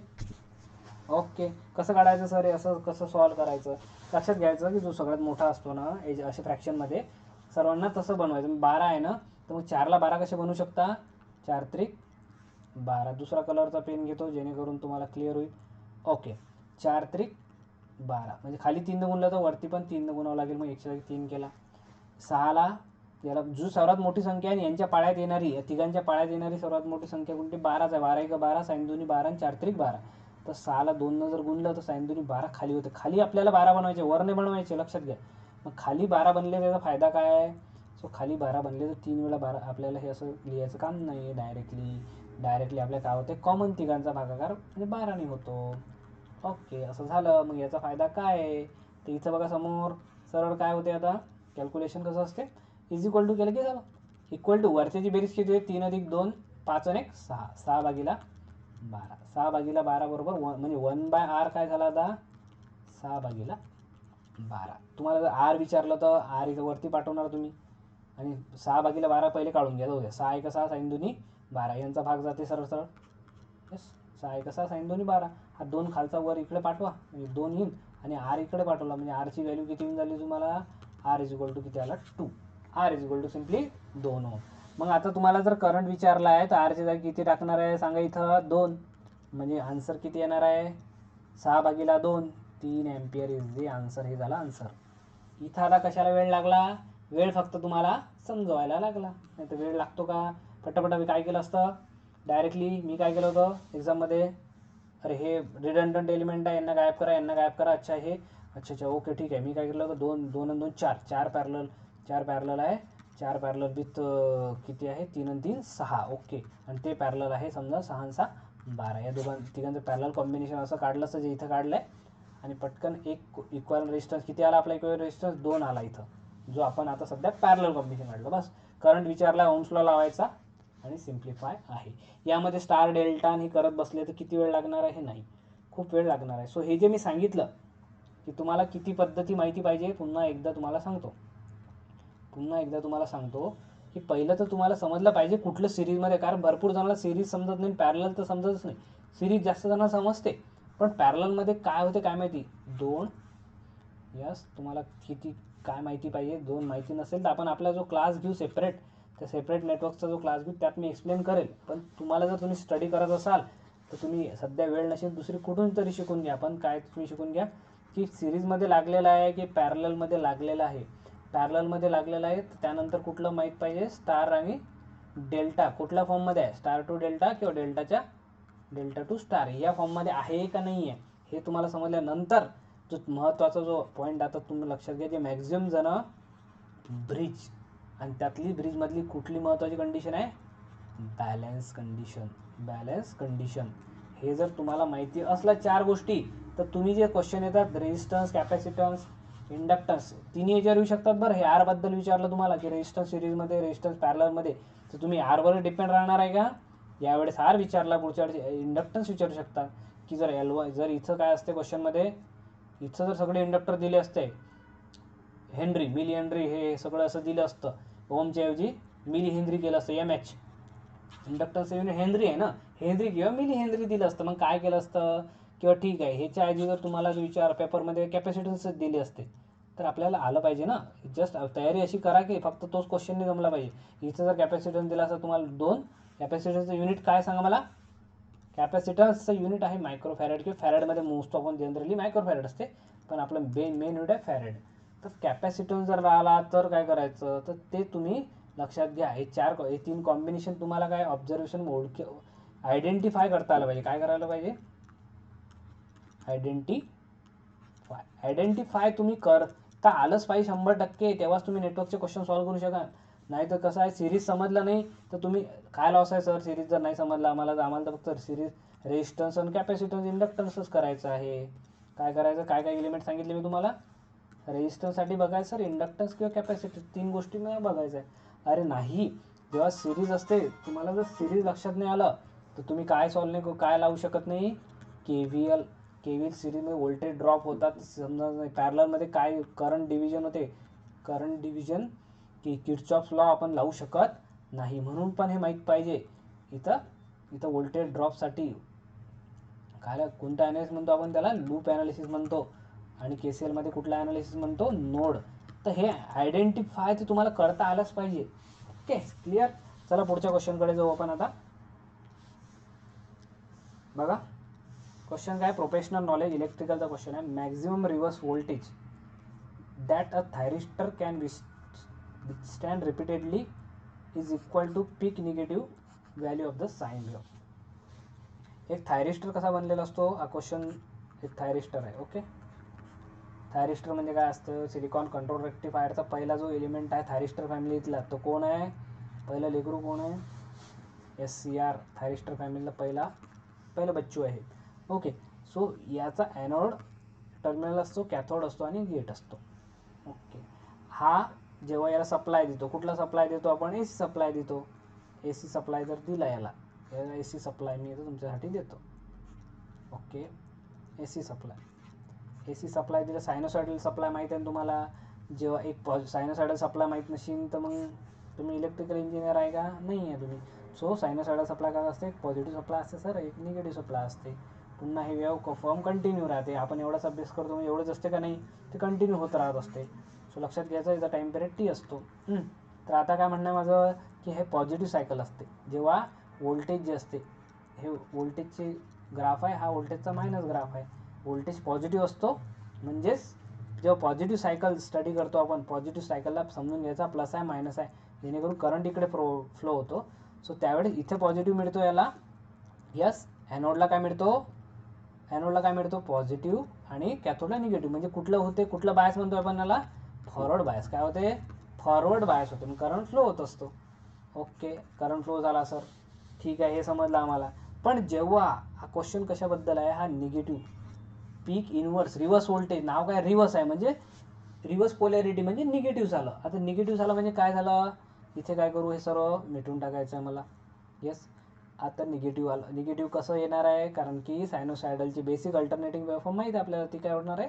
ओके. कसं काढायचं सर? असं कसं सॉल्व करायचं? लक्षात घ्यायचं की जो सगळ्यात मोठा असतो ना अशा फ्रॅक्शनमध्ये, सर्वांना तसं बनवायचं. 12 आहे ना, तर मग 4ला 12 कसे बनवू शकता? 4 त्रिक 12. दुसरा कलरचा पेन घेतो जेणेकरून तुम्हाला क्लिअर होईल. ओके. 4 त्रिक 12 म्हणजे खाली 3 गुणलं तर वरती पण 3 गुणावं लागेल. मग 1 3 केला. 6ला याला जो सर्वात मोठी संख्या आहे यांच्या पाळ्यात येणारी, तिघांच्या पाळ्यात येणारी सर्वात मोठी संख्या कोणती? 12च आहे. 12 1 12, साइन दोन्ही 12 आणि 4 त्रिक 12. तर 6ला 2 जर गुणलं तर साइन दोन्ही 12 खाली होते. खाली आपल्याला 12 बनवायचे, वर नाही बनवायचे. लक्षात घ्या. मग खाली 12 बनले त्याचा फायदा काय आहे? सो खाली 12 बनले तर 3 वेळा 12 आपल्याला हे असं लिहायचं काम नाही. डायरेक्टली आपल्या काय होते? कॉमन तिघांचा भागाकार म्हणजे 12 होतो. ओके. असं झालं. मग याचा फायदा काय आहे? तर इथं बघा समोर सरळ काय होते? आता कॅल्क्युलेशन कसं असते? इज इक्वल टू केलं की झालं. इक्वल टू वरच्याची बेरीज किती आहे? 3 अधिक 2 5 आणि 1 6. 6 भागीला 12. 6 भागीला 12 बरोबर म्हणजे 1/R काय झाला आता? 6 भागीला 12. तुम्हाला जर R विचारलं तर R इथं वरती पाठवणार तुम्ही, आणि 6 भागीला 12 पहिले काढून घ्या. जाऊ द्या. 6 1 6 साइन दोन्ही 12. यांचा भाग जाते सरळ सरळ. येस. 6 1 6 साइन दोन्ही 12. हा 2 खालचा वर इकडे पाठवा म्हणजे 2 येईल, आणि R इकडे पाठवला म्हणजे R ची व्हॅल्यू किती येऊन झाली तुम्हाला? R इज इक्वल टू किती आला? 2. R is equal to simply 2 ohm. मग आता तुम्हाला जर करंट विचारला आहे तर आरची जागी किती टाकणार आहे सांगा? इथं 2. म्हणजे आन्सर किती येणार आहे? 6 भागीला 2 3 एम्पियर इज दी आन्सर. हे झाला आन्सर. इथं आता कशाला वेळ लागला? वेळ फक्त तुम्हाला समजवायला लागला. नाही तर वेळ लागतो का? पटापट मी काय केलं असतं? डायरेक्टली मी काय केलं होतं एक्झाममध्ये? अरे हे रिडंडंट एलिमेंट आहे, यांना गायब करा, यांना गायब करा. अच्छा हे अच्छा ओके ठीक आहे. मी काय केलं होतं? 2 2 आणि 2 4. 4 पॅरलल आहे. 4 पॅरलल विथ किती आहे? 3 आणि 3 6. ओके. आणि ते पॅरलल आहे समजा 6 आणि 6 12. या तिघांचं पॅरलल कॉम्बिनेशन असं काढलं असतं जे इथं काढलं आहे. आणि पटकन एक इक्वल रेजिस्टन्स किती आला? आपला इक्वल रेजिस्टन्स 2 आला इथं, जो आपण आता सध्या पॅरलल कॉम्बिनेशन काढलं. बस. करंट विचारला, ओम्स लॉ लावायचा आणि सिम्प्लिफाय आहे. यामध्ये स्टार डेल्टा आणि करत बसले तर किती वेळ लागणार आहे? नाही, खूप वेळ लागणार आहे. सो हे जे मी सांगितलं की तुम्हाला किती पद्धती माहिती पाहिजे, पुन्हा एकदा तुम्हाला सांगतो की पहिलं तर तुम्हाला समजलं पाहिजे कुठलं सिरीजमध्ये, कारण भरपूर जणांना सिरीज समजत नाही, पॅरलल तर समजतच नाही. सिरीज जास्त जणांना समजते, पण पॅरललमध्ये काय होते काय माहिती. 2 यस तुम्हाला किती काय माहिती पाहिजे? 2 माहिती नसेल तर आपण आपला जो क्लास घेऊ सेपरेट, त्या सेपरेट नेटवर्कचा जो क्लास घेऊ त्यात मी एक्सप्लेन करेल. पण तुम्हाला जर तुम्ही स्टडी करत असाल तर तुम्ही सध्या वेळ नसेल दुसरी कुठून तरी शिकून घ्या. पण काय तुम्ही शिकून घ्या की सिरीजमध्ये लागलेला आहे की पॅरललमध्ये लागलेला आहे. पॅरललमध्ये लागलेला आहे तर त्यानंतर कुठलं माहीत पाहिजे? स्टार आणि डेल्टा कुठल्या फॉर्ममध्ये आहे? स्टार टू डेल्टा किंवा डेल्टा टू स्टार या फॉर्ममध्ये आहे का नाही आहे हे तुम्हाला समजल्यानंतर जो महत्त्वाचा जो पॉईंट आता तुम्ही लक्षात घ्या, जे मॅक्झिमम जण ब्रिज, आणि त्यातली ब्रिजमधली कुठली महत्त्वाची कंडिशन आहे? Balance condition. हे जर तुम्हाला माहिती असल्या 4 गोष्टी तर तुम्ही जे क्वेश्चन येतात रेजिस्टन्स, कॅपॅसिटन्स, इंडक्टन्स तिन्ही याच्यावर येऊ शकतात. बरं, हे आर बद्दल विचारलं तुम्हाला की रेजिस्टन्स सिरीजमध्ये, रेजिस्टन्स पॅरललमध्ये, तर तुम्ही आरवर डिपेंड राहणार आहे का? यावेळेस आर विचारला, पुढच्या वेळेस इंडक्टन्स विचारू शकता की जर जर इथं काय असते क्वेश्चनमध्ये, इथं जर सगळे इंडक्टर दिले असते हेनरी, मिली हेनरी हे सगळं असं दिलं असतं, ओमच्या ऐवजी मिली हेनरी केलं असतं. MH इंडक्टन्स युनिट हेनरी आहे ना, हेनरी किंवा मिली हेनरी दिलं असतं. मग काय केलं असतं? किंवा ठीक आहे ह्याच्या ऐवजी जर तुम्हाला विचार पेपरमध्ये कॅपॅसिटन्स दिले असते तर आपल्याला आलं पाहिजे ना. जस्ट तयारी अशी करा की फक्त तोच क्वेश्चन नाही जमला पाहिजे. इथं जर कॅपॅसिटन्स दिला असं तुम्हाला 2, कॅपॅसिटन्सचं युनिट काय सांगा मला. कॅपॅसिटन्सचं युनिट आहे मायक्रोफॅरेड किंवा फॅरेडमध्ये मोजतो आपण जनरली मायक्रोफॅरेड असते, पण आपलं मेन युनिट आहे फॅरेड. तर कॅपॅसिटन्स जर राहिला तर काय करायचं, तर ते तुम्ही लक्षात घ्या. हे 3 कॉम्बिनेशन तुम्हाला काय ऑब्झर्वेशन आयडेंटिफाय करता आलं पाहिजे. काय करायला पाहिजे, आयडेंटिफाय तुम्ही करता आलंच पाहिजे 100%. तेव्हाच तुम्ही नेटवर्कचे क्वेश्चन सॉल्व्ह करू शकाल. नाही तर कसं आहे, सिरीज समजलं नाही तर तुम्ही काय लॉस आहे सर, सिरीज जर नाही समजलं आम्हाला तर फक्त सिरीज रेजिस्टन्स आणि कॅपॅसिटन्स इंडक्टन्सच करायचं आहे. काय करायचं, काय काय एलिमेंट सांगितले मी तुम्हाला. रेजिस्टन्ससाठी बघायचं सर इंडक्टन्स किंवा कॅपॅसिटी, 3 गोष्टी मला बघायचं आहे. अरे नाही, जेव्हा सिरीज असते तुम्हाला जर सिरीज लक्षात नाही आलं तर तुम्ही काय काय लावू शकत नाही. केव्हीएल सिरीजमध्ये व्होल्टेज ड्रॉप होतात समजा नाही. पॅरलरमध्ये काय करंट डिव्हिजन होते, करंट डिव्हिजन की किर्चॉफ्स लॉ आपण लावू शकत नाही. म्हणून पण हे माहीत पाहिजे. इथं व्होल्टेज ड्रॉपसाठी काय कोणता ॲनालिसिस म्हणतो आपण, त्याला लूप ॲनालिसिस म्हणतो. आणि केसीएलमध्ये कुठला ॲनालिसिस म्हणतो, नोड. तर हे आयडेंटिफाय ते तुम्हाला करता आलंच पाहिजे. Okay, clear. चला पुढच्या क्वेश्चनकडे जाऊ आपण आता. बघा क्वेश्चन काय, प्रोफेशनल नॉलेज इलेक्ट्रिकलचा क्वेश्चन आहे. Maximum reverse voltage that a thyristor can withstand repeatedly is equal to peak negative value of the sine wave. एक थायरिस्टर कसा बनलेला असतो हा क्वेश्चन. एक थायरिस्टर आहे. ओके, थायरिस्टर म्हणजे काय असतं, सिलिकॉन कंट्रोल रेक्टिफायरचा पहिला जो एलिमेंट आहे थायरिस्टर फॅमिलीतला तो कोण आहे, पहिला लेकरू कोण आहे, SCR. थायरिस्टर फॅमिलीला पहिला बच्चू आहे. ओके, सो याचा ॲनोड टर्मिनल असतो, कॅथोड असतो आणि गेट असतो. ओके, हा जेव्हा याला सप्लाय देतो, कुठला सप्लाय देतो आपण, AC सप्लाय देतो. AC सप्लाय जर दिला याला AC सप्लाय मी आता तुमच्यासाठी देतो. ओके, AC सप्लाय दिला. सायनोसायडल सप्लाय माहीत आहे तुम्हाला. जेव्हा एक सायनोसायडल सप्लाय माहीत नसेल तर मग तुम्ही इलेक्ट्रिकल इंजिनियर आहे का, नाही आहे तुम्ही. सो सायनोसायडल सप्लाय काय असते, एक पॉझिटिव्ह सप्लाय असते सर, एक निगेटिव्ह सप्लाय असते. पुन्हा हे वेव्ह फॉर्म कंटिन्यू राहते. आपण एवढाच अभ्यास करतो म्हणजे एवढंच असते का नाही, ते कंटिन्यू होत राहत असते. सो लक्षात घ्यायचं, याचा टाईम पिरियड T असतो. तर आता काय म्हणणं आहे माझं की हे पॉझिटिव्ह सायकल असते. जेव्हा व्होल्टेज जे असते, हे व्होल्टेजचे ग्राफ आहे, हा व्होल्टेजचा मायनस ग्राफ आहे. व्होल्टेज पॉझिटिव्ह असतो म्हणजेच जेव्हा पॉझिटिव्ह सायकल स्टडी करतो आपण, पॉझिटिव्ह सायकलला समजून घ्यायचा प्लस आहे मायनस आहे, जेणेकरून करंट इकडे फ्लो होतो. सो त्यावेळेस इथे पॉझिटिव्ह मिळतो याला. यस, ॲनोडला काय मिळतो, पॉझिटिव्ह आणि कॅथोडला निगेटिव्ह. म्हणजे कुठलं होते, कुठला बायस म्हणतो आपण याला, फॉरवर्ड बायस. काय होते, फॉरवर्ड बायस होते, मग करंट फ्लो होत असतो. ओके, करंट फ्लो झाला सर, ठीक आहे, हे समजलं आम्हाला. पण जेव्हा हा क्वेश्चन कशाबद्दल आहे, हा निगेटिव्ह पीक इनव्हर्स रिव्हर्स व्होल्टेज, नाव काय रिव्हर्स आहे म्हणजे रिव्हर्स पोलॅरिटी म्हणजे निगेटिव्ह झालं. आता निगेटिव्ह झालं म्हणजे काय झालं, इथे काय करू, हे सर्व मिटून टाकायचं आहे मला. येस, आता निगेटिव्ह आलं. निगेटिव्ह कसं येणार आहे, कारण की सायनोसायडलची बेसिक अल्टरनेटिंग वेव्हफॉर्म माहीत आहे आपल्याला, ती काय होणार आहे,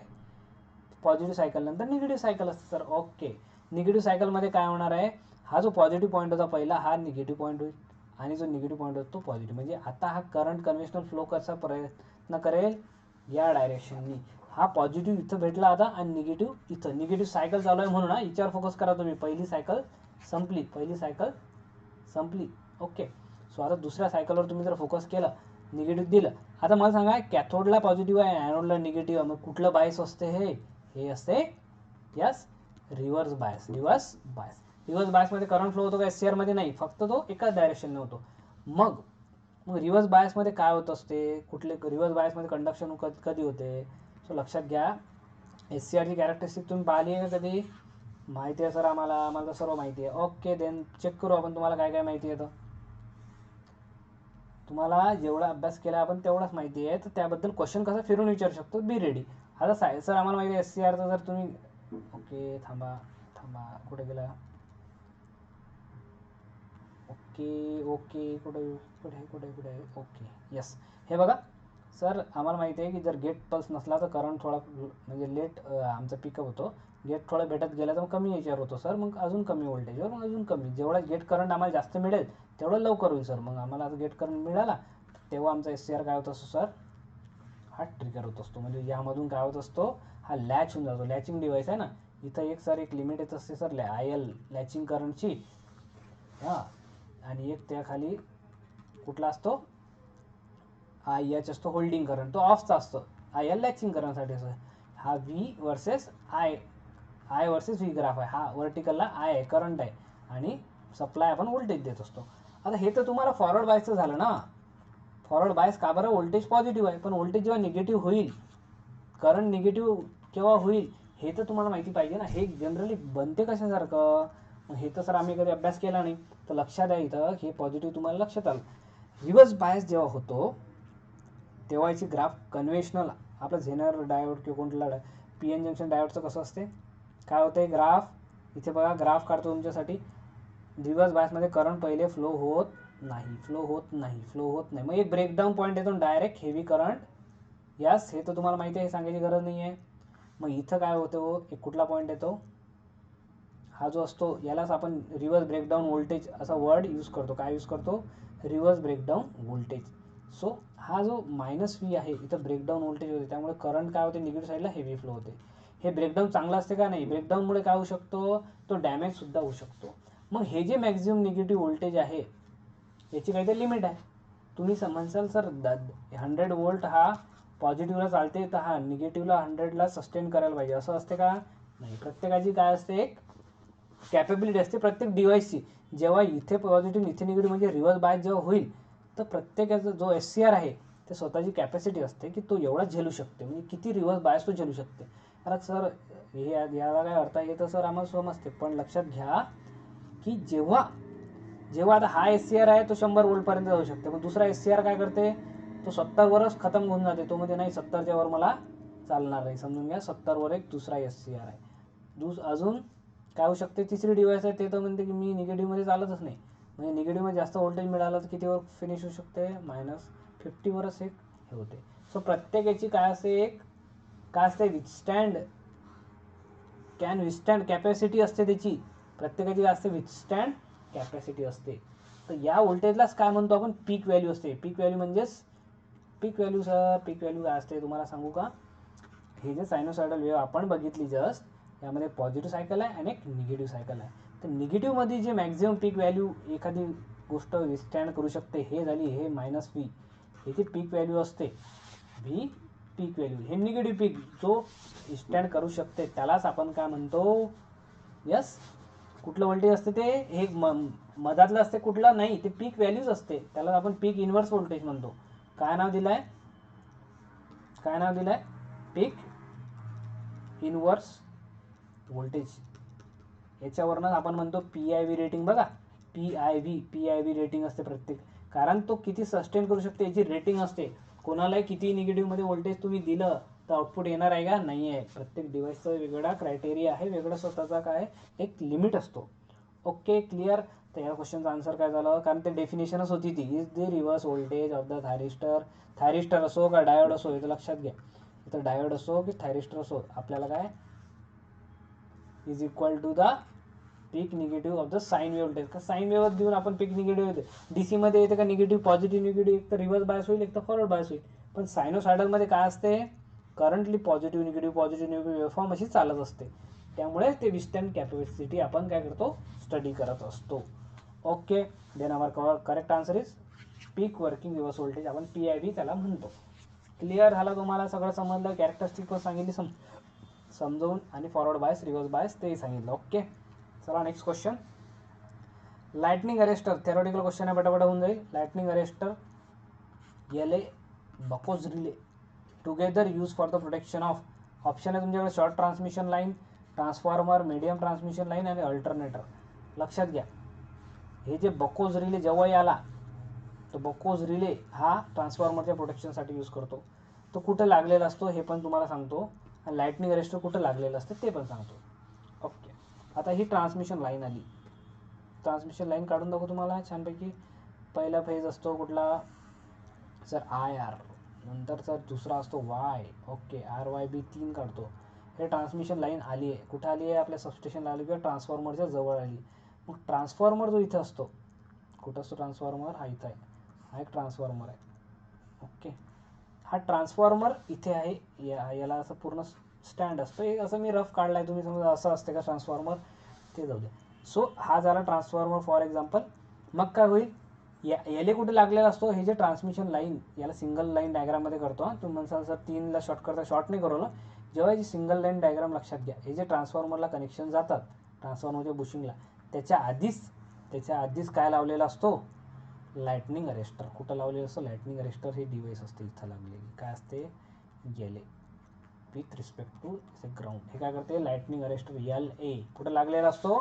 पॉझिटिव्ह सायकल नंतर निगेटिव्ह सायकल असते सर. ओके, निगेटिव्ह सायकलमध्ये काय होणार आहे, हा जो पॉझिटिव्ह पॉईंट होता पहिला, हा निगेटिव्ह पॉईंट होईल आणि जो निगेटिव्ह पॉईंट होतो तो पॉझिटिव्ह. म्हणजे आता हा करंट कन्व्हेन्शनल फ्लो कसा प्रयत्न करेल, या डायरेक्शननी. हा पॉझिटिव्ह इथं भेटला आता आणि निगेटिव्ह इथं. निगेटिव्ह सायकल चालू आहे म्हणून याच्यावर फोकस करा तुम्ही. पहिली सायकल संपली. ओके, सो आता दुसऱ्या सायकलवर तुम्ही जर फोकस केलं, निगेटिव्ह दिलं. आता मला सांगा, कॅथोडला पॉझिटिव्ह आहे, ॲनोडला निगेटिव्ह आहे, मग कुठलं बायस असते, हे असते यस रिव्हर्स बायसमध्ये करंट फ्लो होतो का, SCR मध्ये नाही, फक्त तो एकाच डायरेक्शनने होतो. मग रिव्हर्स बायसमध्ये काय होत असते, कुठले रिव्हर्स बायसमध्ये कंडक्शन कधी होते. सो लक्षात घ्या, SCRची कॅरेक्टरिस्टिक तुम्ही पाहिली आहे का कधी, माहिती आहे सर आम्हाला तर सर्व माहिती आहे. ओके, देन चेक करू आपण तुम्हाला काय काय माहिती आहे. तर तुम्हाला जेवढा अभ्यास केला आपण तेवढाच माहिती आहे, तर त्याबद्दल क्वेश्चन कसं फिरून विचारू शकतो, बी रेडी. आता सर आम्हाला माहिती आहे SCRचं जर तुम्ही, ओके थांबा कुठे गेला, ओके कुठे ओके, यस. हे बघा सर, आम्हाला माहिती आहे की जर गेट पल्स नसला तर करंट थोडा म्हणजे लेट आमचा पिकअप होतो. गेट थोडा भेटत गेला तर मग कमी याच्यावर होतो सर, मग अजून कमी व्होल्टेजवर, मग अजून कमी. जेवढा गेट करंट आम्हाला जास्त मिळेल तेवढं लवकर होईल सर. मग आम्हाला आता गेट करंट मिळाला तेव्हा आमचा SCR काय होत असतो सर, हा ट्रिगर होत असतो. म्हणजे यामधून काय होत असतो, हा लॅच होऊन जातो. लॅचिंग डिव्हाइस आहे ना, इथं एक सर एक लिमिट येत असते सर आय एल लॅचिंग करंटची, हां, आणि एक त्याखाली कुठला असतो आय एच असतो होल्डिंग करंट, तो ऑफचा असतो. आय एल लॅचिंग करंटसाठी असं. हा V versus I versus V graph आहे. हा वर्टिकलला आय आहे, करंट आहे, आणि सप्लाय आपण व्होल्टेज देत असतो. आता हे तर तुम्हाला फॉरवर्ड बायसचं झालं ना. फॉरवर्ड बायस का बरं, व्होल्टेज पॉझिटिव्ह आहे, पण व्होल्टेज जेव्हा निगेटिव्ह होईल, करंट निगेटिव्ह केव्हा होईल हे तर तुम्हाला माहिती पाहिजे ना. हे जनरली बनते कशासारखं, हे तर सर आम्ही कधी अभ्यास केला नाही, तर लक्षात आहे इथं हे पॉझिटिव्ह तुम्हाला लक्षात आलं. रिव्हर्स बायस जेव्हा होतो तेव्हा याची ग्राफ कन्व्हेन्शनल आपलं झेनर डायोड किंवा कोणता पी एन जंक्शन डायोडचं कसं असते, काय होते ग्राफ, इथे बघा ग्राफ काढतो तुमच्यासाठी. रिव्हर्स बायसमध्ये करंट पहिले फ्लो होत नाही. मग एक ब्रेकडाऊन पॉईंट येतो डायरेक्ट हेवी करंट. यस, हे तर तुम्हाला माहिती आहे, सांगायची गरज नाही आहे. मग इथं काय होतं, एक कुठला पॉईंट येतो, हा जो असतो यालाच आपण रिव्हर्स ब्रेकडाऊन व्होल्टेज असा वर्ड यूज करतो. काय यूज करतो, रिव्हर्स ब्रेकडाऊन व्होल्टेज. सो हा जो -V आहे इथं ब्रेकडाऊन व्होल्टेज होते, त्यामुळे करंट काय होते, निगेटिव्ह साईडला हेवी फ्लो होते. हे ब्रेकडाऊन चांगलं असते का नाही, ब्रेकडाऊनमुळे काय होऊ शकतो, तो डॅमेजसुद्धा होऊ शकतो. मग हे जे मॅक्झिमम निगेटिव्ह व्होल्टेज आहे याची काहीतरी लिमिट आहे. तुम्ही समजाल सर 100 वोल्ट हा पॉझिटिव्हला चालते, तर हा निगेटिव्हला 100ला सस्टेन करायला पाहिजे, असं असते का नाही. प्रत्येकाची काय असते, एक कॅपेबिलिटी असते प्रत्येक डिव्हाइसची. जेव्हा इथे पॉझिटिव्ह इथे निगेटिव्ह म्हणजे रिव्हर्स बायस जेव्हा होईल, तर प्रत्येकाचा जो SCR आहे ते स्वतःची कॅपॅसिटी असते की तो एवढा झेलू शकते, म्हणजे किती रिव्हर्स बायस तो झेलू शकते. अरे सर हे याला काय अर्थ आहे तर सर आम्हाला समजते, पण लक्षात घ्या की जेव्हा आता हा SCR आहे तो 100 वोल्टपर्यंत जाऊ शकते, पण दुसरा SCR काय करते, तो 70 वरच खतम होऊन जाते. तो म्हणजे नाही 70च्या वर मला चालणार नाही, समजून घ्या. 70 वर एक दुसरा SCR आहे. अजून काय होऊ शकते, तिसरी डिव्हाइस आहे ते तर म्हणते की मी निगेटिव्हमध्ये चालतच नाही, म्हणजे निगेटिव्हमध्ये जास्त व्होल्टेज मिळालं तर कितीवर फिनिश होऊ शकते, -50 वरच एक हे होते. सो प्रत्येक याची काय असते, एक काय असते, कॅन विथस्टँड कॅपॅसिटी असते त्याची. प्रत्येकाची काय असते, विथस्टँड कॅपॅसिटी असते. तर या व्होल्टेजलाच काय म्हणतो आपण, पीक व्हॅल्यू असते. पीक व्हॅल्यू म्हणजेच पीक व्हॅल्यू काय असते तुम्हाला सांगू का. हे जे सायनोसायडल वेव्ह आपण बघितली जस्ट, यामध्ये पॉझिटिव्ह सायकल आहे आणि एक निगेटिव्ह सायकल आहे. तर निगेटिव्हमध्ये जे मॅक्झिमम पीक व्हॅल्यू एखादी गोष्ट विथस्टँड करू शकते, हे झाली हे -V, याची पीक व्हॅल्यू असते. V पीक व्हॅल्यू, हे निगेटिव्ह पीक जो विथस्टँड करू शकते त्यालाच आपण काय म्हणतो, यस, कुठलं व्होल्टेज असते ते, हे मधातलं असते कुठलं नाही, ते पीक व्हॅल्यूज असते, त्याला आपण पीक इन्व्हर्स व्होल्टेज म्हणतो. काय नाव दिलंय, पीक इन्व्हर्स व्होल्टेज. याच्यावरनं आपण म्हणतो PIV रेटिंग. बघा PIV रेटिंग असते प्रत्येक, कारण तो किती सस्टेन करू शकते याची रेटिंग असते. कोणालाही किती निगेटिव्हमध्ये व्होल्टेज तुम्ही दिलं तर आउटपुट येणार आहे का, नाही आहे. प्रत्येक डिव्हाइसचा वेगळा क्रायटेरिया आहे, वेगळा स्वतःचा काय एक लिमिट असतो. Okay, clear. तर या क्वेश्चनचा आन्सर काय झालं, कारण ते डेफिनेशनच होती ती, is the reverse voltage of the thyristor असो का डायोड असो, हे तर लक्षात घ्या. इथं डायोड असो की थायरिस्टर असो, आपल्याला काय is equal to the peak negative of the sine wave voltage. का साईन वेव्ह देऊन आपण पीक निगेटिव्ह येते. DC मध्ये येते का निगेटिव्ह पॉझिटिव्ह निगेटिव्ह, एक तर रिव्हर्स बायस होईल, एक तर फॉरवर्ड बायस होईल. पण सायनोसायडलमध्ये काय असते, करंटली पॉझिटिव्ह निगेटिव्ह वेव्हफॉर्म अशी चालत असते. त्यामुळे ते विथस्टँड कॅपॅसिटी आपण काय करतो, स्टडी करत असतो. Okay, then our correct answer is peak working reverse voltage, आपण PIV त्याला म्हणतो. क्लिअर झाला तुम्हाला, सगळं समजलं, कॅरेक्टरिस्टिक पण सांगितली समजवून, आणि फॉरवर्ड बायस रिव्हर्स बायस तेही सांगितलं. ओके, चला next question. Lightning arrester, theoretical question आहे, बटाबटा होऊन जाईल. Lightning arrester, LA Buchholz relay together use for the protection of, option आहे तुमच्याकडे short transmission line, transformer, medium transmission line आणि अल्टरनेटर. लक्षात घ्या, हे जे बकोज रिले जेव्हाही आला, तो बकोज रिले हा ट्रान्सफॉर्मरच्या प्रोटेक्शनसाठी यूज करतो. तो कुठं लागलेला असतो हे पण तुम्हाला सांगतो, आणि लाइटनिंग अरेस्टर कुठं लागलेलं असतं ते पण सांगतो. ओके, आता ही ट्रान्समिशन लाईन आली, ट्रान्समिशन लाईन काढून दाखवू तुम्हाला छानपैकी. पहिला फेज असतो कुठला सर, IR, नंतर सर दुसरा असतो Y. ओके, RYB 3 काढतो. हे ट्रान्समिशन लाईन आली आहे, कुठं आली आहे, आपल्या सबस्टेशनला आली किंवा ट्रान्सफॉर्मरच्या जवळ आली. मग ट्रान्सफॉर्मर जो इथं असतो, कुठं असतो ट्रान्सफॉर्मर, हा इथं आहे, हा एक ट्रान्सफॉर्मर आहे. ओके, हा ट्रान्सफॉर्मर इथे आहे, याला असं पूर्ण स्टँड असतो. हे असं मी रफ काढला आहे, तुम्ही समजा असं असते का ट्रान्सफॉर्मर ते जाऊ द्या. सो हा झाला ट्रान्सफॉर्मर फॉर एक्झाम्पल. मग काय होईल, याला कुठे लागलेला असतो, हे जे ट्रान्समिशन लाईन, याला सिंगल लाईन डायग्राममध्ये करतो. तुम्ही म्हणसाल सर 3ला शॉर्ट करता, शॉर्ट नाही करवलं. जेव्हा याची सिंगल लाईन डायग्राम लक्षात घ्या, हे जे ट्रान्सफॉर्मरला कनेक्शन जातात ट्रान्सफॉर्मरच्या बुशिंगला, त्याच्या आधीच काय लावलेला असतो, लाईटनिंग अरेस्टर. कुठं लावलेलं असतं, लाईटनिंग अरेस्टर हे डिव्हाइस असते इथं लागलेली. काय असते, गेले विथ रिस्पेक्ट टू ग्राउंड. हे काय करते, लाईटनिंग अरेस्टर LA कुठं लागलेला असतो,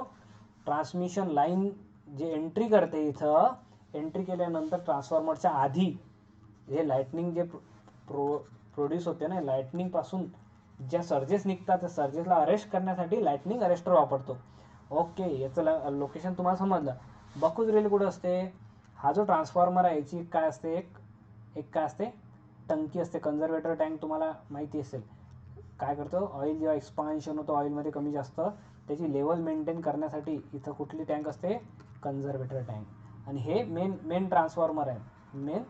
ट्रान्समिशन लाईन जे एंट्री करते इथं, एंट्री केल्यानंतर ट्रान्सफॉर्मरच्या आधी हे लाईटनिंग जे प्रोड्यूस होते ना, लाईटनिंगपासून ज्या सर्जेस निघतात त्या सर्जेसला अरेस्ट करण्यासाठी लाईटनिंग अरेस्टर वापरतो. ओके, याचं लोकेशन तुम्हाला समजलं. बकूज रिले कुठं असते, हा जो ट्रान्सफॉर्मर आहे याची काय असते, एक काय असते, टंकी असते, कन्झर्वेटर टँक. तुम्हाला माहिती असेल काय करतो, ऑइल जेव्हा एक्सपान्शन होतं, ऑइलमध्ये कमी जास्त, त्याची लेवल मेंटेन करण्यासाठी इथं कुठली टँक असते, कन्झर्वेटर टँक. आणि हे मेन ट्रान्सफॉर्मर आहे, मेन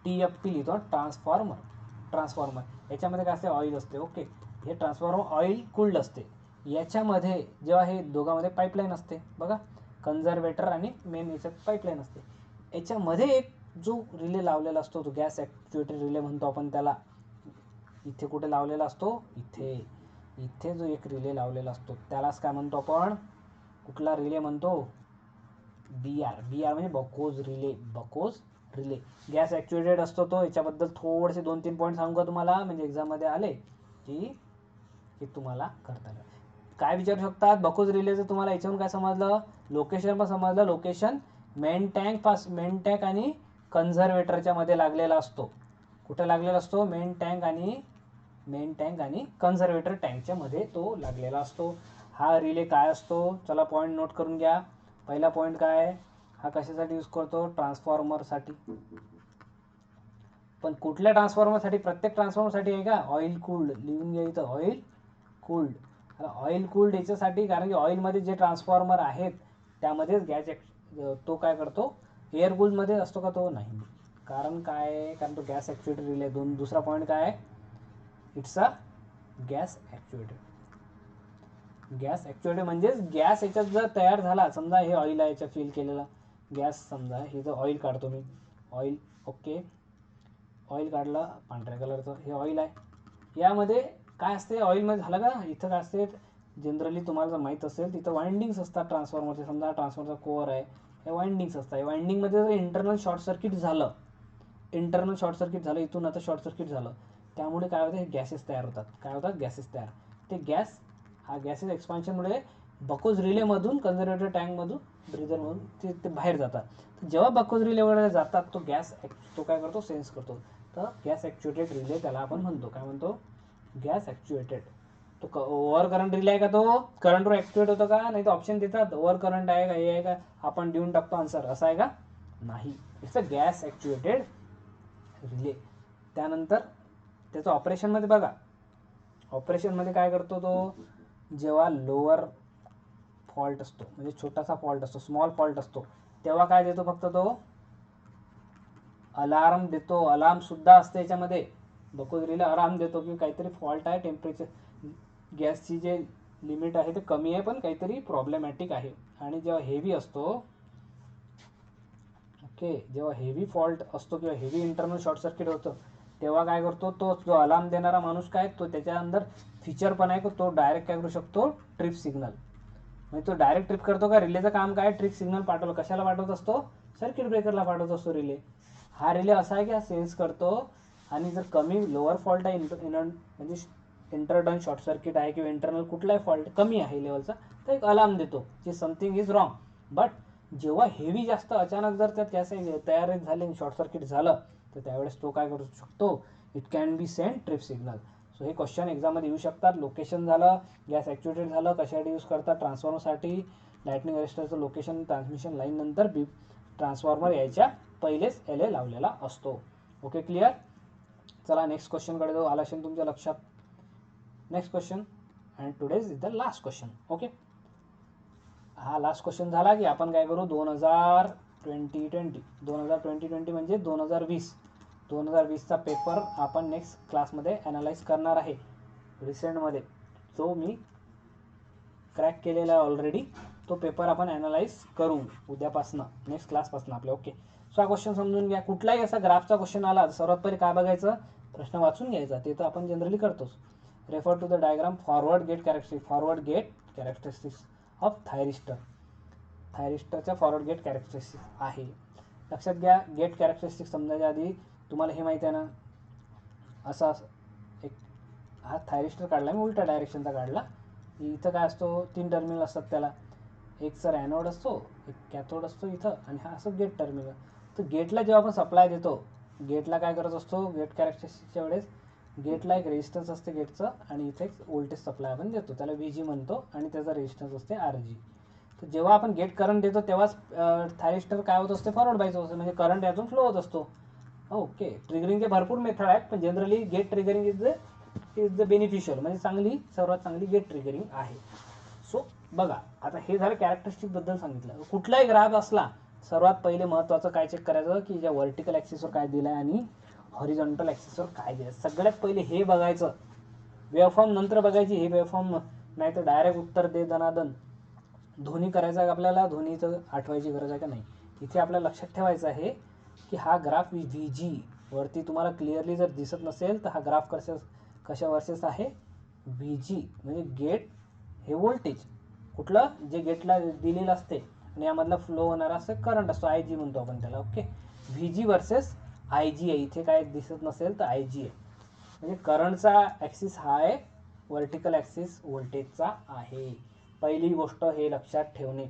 TFT लिहितो, ट्रान्सफॉर्मर. याच्यामध्ये काय असते, ऑइल असते. ओके, हे ट्रान्सफॉर्मर ऑइल कूल्ड असते. याच्यामध्ये जेव्हा हे दोघांमध्ये पाईपलाईन असते बघा, कन्झर्वेटर आणि मेन याच्यात पाईपलाईन असते. याच्यामध्ये एक जो रिले लावलेला असतो, तो गॅस ॲक्च्युएटेड रिले म्हणतो आपण त्याला. इथे कुठे लावलेला असतो, इथे जो एक रिले लावलेला असतो त्यालाच काय म्हणतो आपण, कुठला रिले म्हणतो, BR म्हणजे बकोज रिले. गॅस ॲक्च्युएटेड असतो तो. याच्याबद्दल थोडेसे 2-3 पॉईंट सांगू का तुम्हाला, म्हणजे एक्झाममध्ये आले की तुम्हाला करता येईल. काय विचारू शकतात, बकोज रिलेचं तुम्हाला याच्यावरून काय समजलं, लोकेशन पण समजलं. लोकेशन मेन टँक आणि कन्झर्वेटरच्या मध्ये लागलेला असतो. कुठे लागलेला असतो, मेन टँक आणि कन्झर्वेटर टँकच्या मध्ये तो लागलेला असतो. हा रिले काय असतो, चला पॉईंट नोट करून घ्या. पहिला पॉईंट काय, हा कशासाठी यूज करतो, ट्रान्सफॉर्मरसाठी. पण कुठल्या ट्रान्सफॉर्मरसाठी, प्रत्येक ट्रान्सफॉर्मरसाठी आहे का, ऑइल कूल्ड. लिहून घ्या इथं, ऑइल कूल्ड याच्यासाठी, कारण की ऑइलमध्ये जे ट्रान्सफॉर्मर आहेत त्यामध्येच गॅस तो काय करतो, एअर कूल्डमध्ये असतो का, तो नाही. कारण काय, कारण तो गॅस ॲक्च्युएटेड रिले. दुसरा पॉईंट काय आहे, इट्स अ गॅस ॲक्च्युएटेड म्हणजेच गॅस याच्यात जर तयार झाला, समजा हे ऑइल आहे, याच्यात फिल केलेला गॅस, समजा हे जर ऑइल काढतो मी, ऑइल, ओके, ऑइल काढला पांढऱ्या कलरचं, हे ऑइल आहे. यामध्ये काय असते, ऑइलमध्ये झालं का, इथं काय असते, जनरली तुम्हाला जर माहीत असेल तिथं वाइंडिंग्स असतात ट्रान्सफॉर्मरचे. समजा ट्रान्सफॉर्मरचा कोअर आहे, हे वाइंडिंग्स असतात. या वाइंडिंगमध्ये जर इंटरनल शॉर्ट सर्किट झालं, इथून आता शॉर्ट सर्किट झालं, त्यामुळे काय होतं, हे गॅसेस तयार होतात. काय होतात, गॅसेस तयार. ते गॅसेस एक्सपान्शनमुळे बकोज रिलेमधून, कन्झर्वेटर टँकमधून, ब्रिझरमधून ते बाहेर जातात. जेव्हा बकोज रिले वगैरे जातात, तो गॅस तो काय करतो, सेन्स करतो. तर गॅस ॲक्च्युएटेड रिले त्याला आपण म्हणतो. काय म्हणतो, गॅस ॲक्च्युएटेड. तो ओव्हर करंट रिले आहे का, तो करंटवर ॲक्च्युएट होतो का, नाही तर ऑप्शन देतात ओव्हर करंट आहे का, हे आहे का, आपण देऊन टाकतो आन्सर, असं आहे का, नाही. It's a gas actuated relay. त्यानंतर त्याचं ऑपरेशनमध्ये बघा, ऑपरेशनमध्ये काय करतो तो, जेव्हा लोअर फॉल्ट असतो, म्हणजे छोटासा फॉल्ट असतो, स्मॉल फॉल्ट असतो, तेव्हा काय देतो, फक्त तो अलार्म देतो. अलार्म सुद्धा असते याच्यामध्ये, बकोज रिले अलार्म देतो की काहीतरी फॉल्ट आहे, टेम्परेचर गॅसची जे लिमिट आहे ते कमी आहे, पण काहीतरी प्रॉब्लेमॅटिक आहे. आणि जेव्हा हेवी असतो, ओके, जेव्हा हेवी फॉल्ट असतो किंवा हेवी इंटरनल शॉर्ट सर्किट होतं, तेव्हा काय करतो, तो जो अलार्म देणारा माणूस काय, तो त्याच्या अंदर फीचर पण आहे, तो डायरेक्ट काय करू शकतो, ट्रिप सिग्नल. म्हणजे तो डायरेक्ट ट्रिप करतो का, रिलेचं काम काय, ट्रिप सिग्नल पाठवलं. कशाला पाठवत असतो, सर्किट ब्रेकरला पाठवत असतो रिले. हा रिले असा आहे की हा सेन्स करतो, आणि जर कमी लोअर फॉल्ट आहे, म्हणजे इंटरनल शॉर्ट सर्किट आहे किंवा इंटरनल कुठलाही फॉल्ट कमी आहे लेवलचा, तर एक अलार्म देतो की समथिंग इज रॉंग. बट जेव्हा हेवी जास्त अचानक जर त्यात गॅस तयार झाले, शॉर्ट सर्किट झालं, तर त्यावेळेस तो काय करू शकतो, it can be send trip signal. So हे क्वेश्चन एक्झाममध्ये येऊ शकतात. लोकेशन झालं, गॅस ॲक्च्युएटेड झालं, कशासाठी यूज करतात, ट्रान्सफॉर्मरसाठी. लाईटनिंग अरेस्टरचं लोकेशन ट्रान्समिशन लाईन नंतर ट्रान्सफॉर्मर यायच्या पहिलेच LA लावलेला असतो. Okay, clear. चला नेक्स्ट क्वेश्चनकडे जाऊ. आला असेल तुमच्या लक्षात. Next question, and today's is the last question. Okay, हा लास्ट क्वेश्चन झाला की आपण काय करू, 2020 म्हणजे 2020चा पेपर आपण नेक्स्ट क्लासमध्ये ॲनालाइज करणार आहे. रिसेंटमध्ये जो मी क्रॅक केलेला आहे ऑलरेडी, तो पेपर आपण ॲनालाइज करू उद्यापासनं, नेक्स्ट क्लासपासून आपल्या. ओके, सो हा क्वेश्चन समजून घ्या. कुठलाही असा ग्राफचा क्वेश्चन आला सर्वात पहिले काय बघायचं, प्रश्न वाचून घ्यायचा. ते तर आपण जनरली करतोच. Refer to the diagram forward gate characteristics of thyristor. थायरिस्टरच्या फॉरवर्ड गेट कॅरेक्टरिस्टिक्स आहे. लक्षात घ्या, गेट कॅरेक्टरिस्टिक्स समजायच्या आधी तुम्हाला हे माहिती आहे ना, असा एक हा थायरिस्टर काढला मी, उलट्या डायरेक्शनचा काढला. इथं काय असतो, 3 टर्मिनल असतात त्याला. एक सर ॲनोड असतो, एक कॅथोड असतो इथं, आणि हा असं गेट टर्मिनल. तर गेटला जेव्हा आपण सप्लाय देतो, गेटला काय करत असतो, गेट कॅरेक्टरिस्टिक्सच्या वेळेस गेटला एक रेजिस्टन्स असते गेटचं, आणि इथे एक व्होल्टेज सप्लाय आपण देतो, त्याला VG म्हणतो, आणि त्याचा रेजिस्टन्स असते RG. तर जेव्हा आपण गेट करंट देतो तेव्हाच थायरिस्टर काय होत असते, फॉरवर्ड बायस असते, म्हणजे करंट यातून फ्लो होत असतो. ओके, ट्रिगरिंगचे भरपूर मेथड आहेत, पण generally gate triggering is the beneficial, म्हणजे सर्वात चांगली गेट ट्रिगरिंग आहे. सो बघा, आता हे झालं कॅरेक्टरिस्टिक बद्दल सांगितलं. कुठलाही ग्राफ असला सर्वात पहिले महत्त्वाचं काय चेक करायचं की ज्या व्हर्टिकल ॲक्सिसवर काय दिलं आहे आणि हॉरिझॉन्टल ॲक्सिसवर काय दिलं. सगळ्यात पहिले हे बघायचं, वेवफॉर्म नंतर बघायची. हे वेवफॉर्म नाही तर डायरेक्ट उत्तर दे दनादन. ध्वनी करायचा आहे आपल्याला, ध्वनीचं आठवायची गरज आहे का नाही. इथे आपल्याला लक्षात ठेवायचं आहे की हा ग्राफ VG वरती तुम्हाला क्लिअरली जर दिसत नसेल तर हा ग्राफ कशा वर्सेस आहे, VG म्हणजे गेट हे व्होल्टेज कुठलं जे गेटला दिलेलं असते, आणि यामधला फ्लो होणारा असं करंट असतो, IG म्हणतो आपण त्याला. ओके, VG वर्सेस IG आहे. इथे काय दिसत नसेल तर IG आहे, म्हणजे करंटचा ॲक्सिस हा आहे, व्हर्टिकल ॲक्सिस व्होल्टेजचा आहे. पहिली गोष्ट हे लक्षात ठेवणे.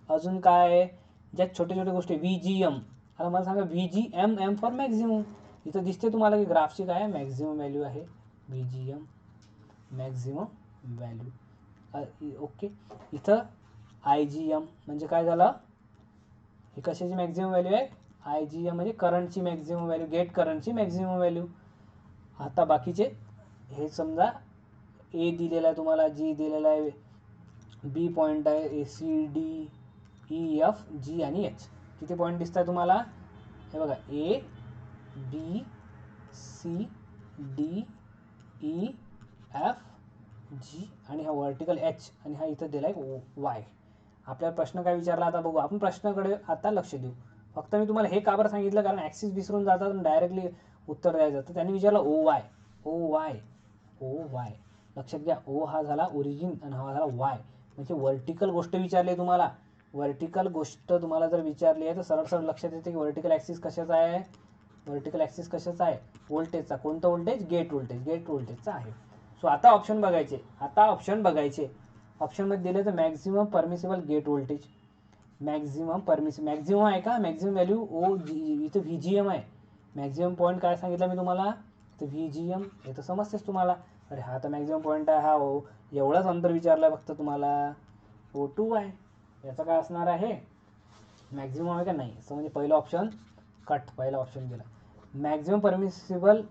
अजून काय, ज्या छोट्या छोट्या गोष्टी, VGM. आता मला सांगा, VGM, M फॉर मॅक्झिमम. इथं दिसते तुम्हाला की ग्राफची काय मॅक्झिमम व्हॅल्यू आहे, VGM मॅक्झिमम व्हॅल्यू. ओके, इथं IGM म्हणजे काय झालं, ही कशाची मॅक्झिमम व्हॅल्यू आहे, IGM म्हणजे करंटची मॅक्झिमम व्हॅल्यू, गेट करंटची मॅक्झिमम व्हॅल्यू. आता बाकीचे हे समजा A दिलेला आहे तुम्हाला, G दिलेला आहे, B पॉईंट आहे, C D E F G आणि H. किती पॉईंट दिसत आहे तुम्हाला, हे बघा, A B C D E F G आणि हा व्हर्टिकल H, आणि हा इथं दिला आहे Y. आपल्याला प्रश्न काय विचारला आता बघू आपण, प्रश्नाकडे आता लक्ष देऊ. फक्त मी तुम्हाला हे का बरं सांगितलं, कारण ॲक्सिस विसरून जातात आणि डायरेक्टली उत्तर द्यायचं. तर त्यांनी विचारलं OY. लक्षात घ्या, O हा झाला ओरिजिन आणि हा झाला Y, म्हणजे व्हर्टिकल गोष्ट विचारली तुम्हाला. व्हर्टिकल गोष्ट तुम्हाला जर विचारली आहे तर सरळ सरळ लक्षात येते की व्हर्टिकल ॲक्सिस कशाचा आहे, व्हर्टिकल ॲक्सिस कशाचा आहे, व्होल्टेजचा. कोणतं व्होल्टेज, गेट व्होल्टेजचा आहे. सो आता ऑप्शन बघायचे. ऑप्शनमध्ये दिले तर maximum permissible gate voltage, maximum आहे का, मॅक्झिमम व्हॅल्यू इथं VGM आहे. मॅक्झिमम पॉईंट काय सांगितलं मी तुम्हाला, तर VGM. हे तर समजतेच तुम्हाला. अरे हा तर मॅक्झिमम पॉईंट आहे, हा एवढंच अंतर विचारलं आहे फक्त तुम्हाला, O2 आहे. याचं काय असणार आहे, मॅक्झिमम आहे का नाही. सो म्हणजे पहिलं ऑप्शन कट, पहिला ऑप्शन गेला. मॅक्झिमम परमिसिबल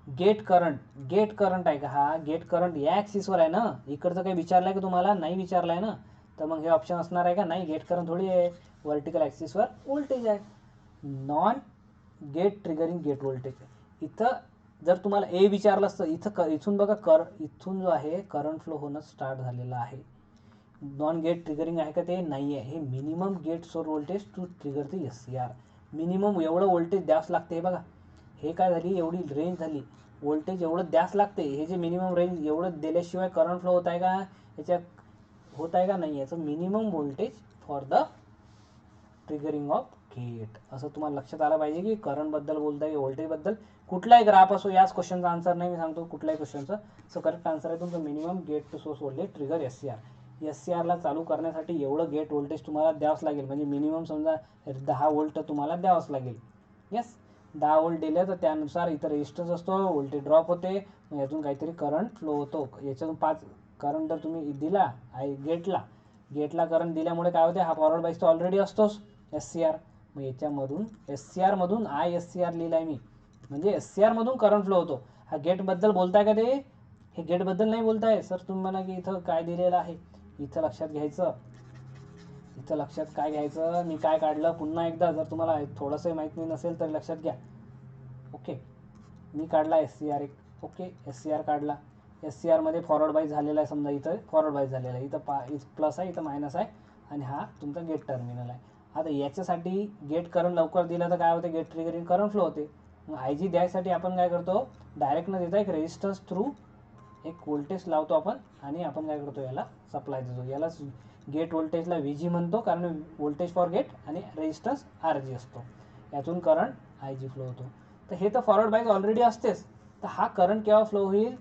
गेट करंट आहे का, हा गेट करंट या ॲक्सिसवर आहे ना, इकडचं काही विचारलं आहे का तुम्हाला, नाही विचारलं आहे ना. तर मग हे ऑप्शन असणार आहे का, नाही, गेट करंट थोडी आहे, व्हर्टिकल ॲक्सिसवर व्होल्टेज आहे. Non gate triggering gate voltage. इथं जर तुम्हाला A विचारलं असतं, इथून बघा, इथून जो आहे करंट फ्लो होणं स्टार्ट झालेलं आहे. नॉन गेट ट्रिगरिंग आहे का, ते नाही आहे. हे minimum gate source voltage to trigger the SCR, minimum एवढं व्होल्टेज द्यावंच लागते. हे बघा, हे काय झाली, एवढी रेंज झाली, व्होल्टेज एवढं द्यास लागते. हे जे मिनिमम रेंज एवढं दिल्याशिवाय करंट फ्लो होत आहे का, याच्यात होत आहे का नाही, याचं minimum voltage for the triggering of gate. असं तुम्हाला लक्षात आलं पाहिजे की करंटबद्दल बोलताय की व्होल्टेजबद्दल. कुठलाही ग्राफ असो, याच क्वेश्चनचा आन्सर नाही मी सांगतो, कुठल्याही क्वेश्चनचं. सो करेक्ट आन्सर आहे तुमचं minimum gate to source voltage trigger SCRला चालू करण्यासाठी एवढं गेट व्होल्टेज तुम्हाला द्यावंच लागेल, म्हणजे मिनिमम समजा 10 व्होल्ट तुम्हाला द्यावंच लागेल. येस, 10 व्होल्ट दिले तर त्यानुसार इथं रेजिस्टन्स असतो, व्होल्टेज ड्रॉप होते, मग यातून काहीतरी करंट फ्लो होतो. याच्यातून 5 करंट जर तुम्ही दिला गेटला करंट दिल्यामुळे काय होते, हा फॉरवर्ड बायस तो ऑलरेडी असतोच SCR. मग याच्यामधून SCRमधून ISCR लिहिला आहे मी, म्हणजे SCRमधून करंट फ्लो होतो. हा गेटबद्दल बोलताय का, ते हे गेटबद्दल नाही बोलताय सर. तुम्ही म्हणा की इथं काय दिलेलं आहे, इथं लक्षात घ्यायचं, काय घ्यायचं, मी काय काढलं पुन्हा एकदा, जर तुम्हाला थोडंसं माहिती नसेल तर लक्षात घ्या. ओके, मी काढला SCR एक, ओके SCR काढला. SCR मध्ये फॉरवर्ड बाईस झालेला आहे, समजा इथं फॉरवर्ड बाईस झालेला आहे, इथं प्लस आहे, इथं मायनस आहे, आणि हा तुमचा गेट टर्मिनल आहे. आता याच्यासाठी गेट करंट लवकर दिला तर काय होते, गेट ट्रिगरिंग करंट फ्लो होते. मग आय जी द्यायसाठी आपण काय करतो, डायरेक्ट न देता एक रेजिस्टन्स थ्रू एक व्होल्टेज लावतो आपण, आणि आपण काय करतो, याला सप्लाय देतो. याला गेट व्होल्टेजला VG म्हणतो, कारण व्होल्टेज फॉर गेट आणि रेजिस्टन्स RG असतो. यातून करंट IG फ्लो होतो. तर हे तर फॉरवर्ड बाईस ऑलरेडी असतेच. तर हा करंट केव्हा फ्लो होईल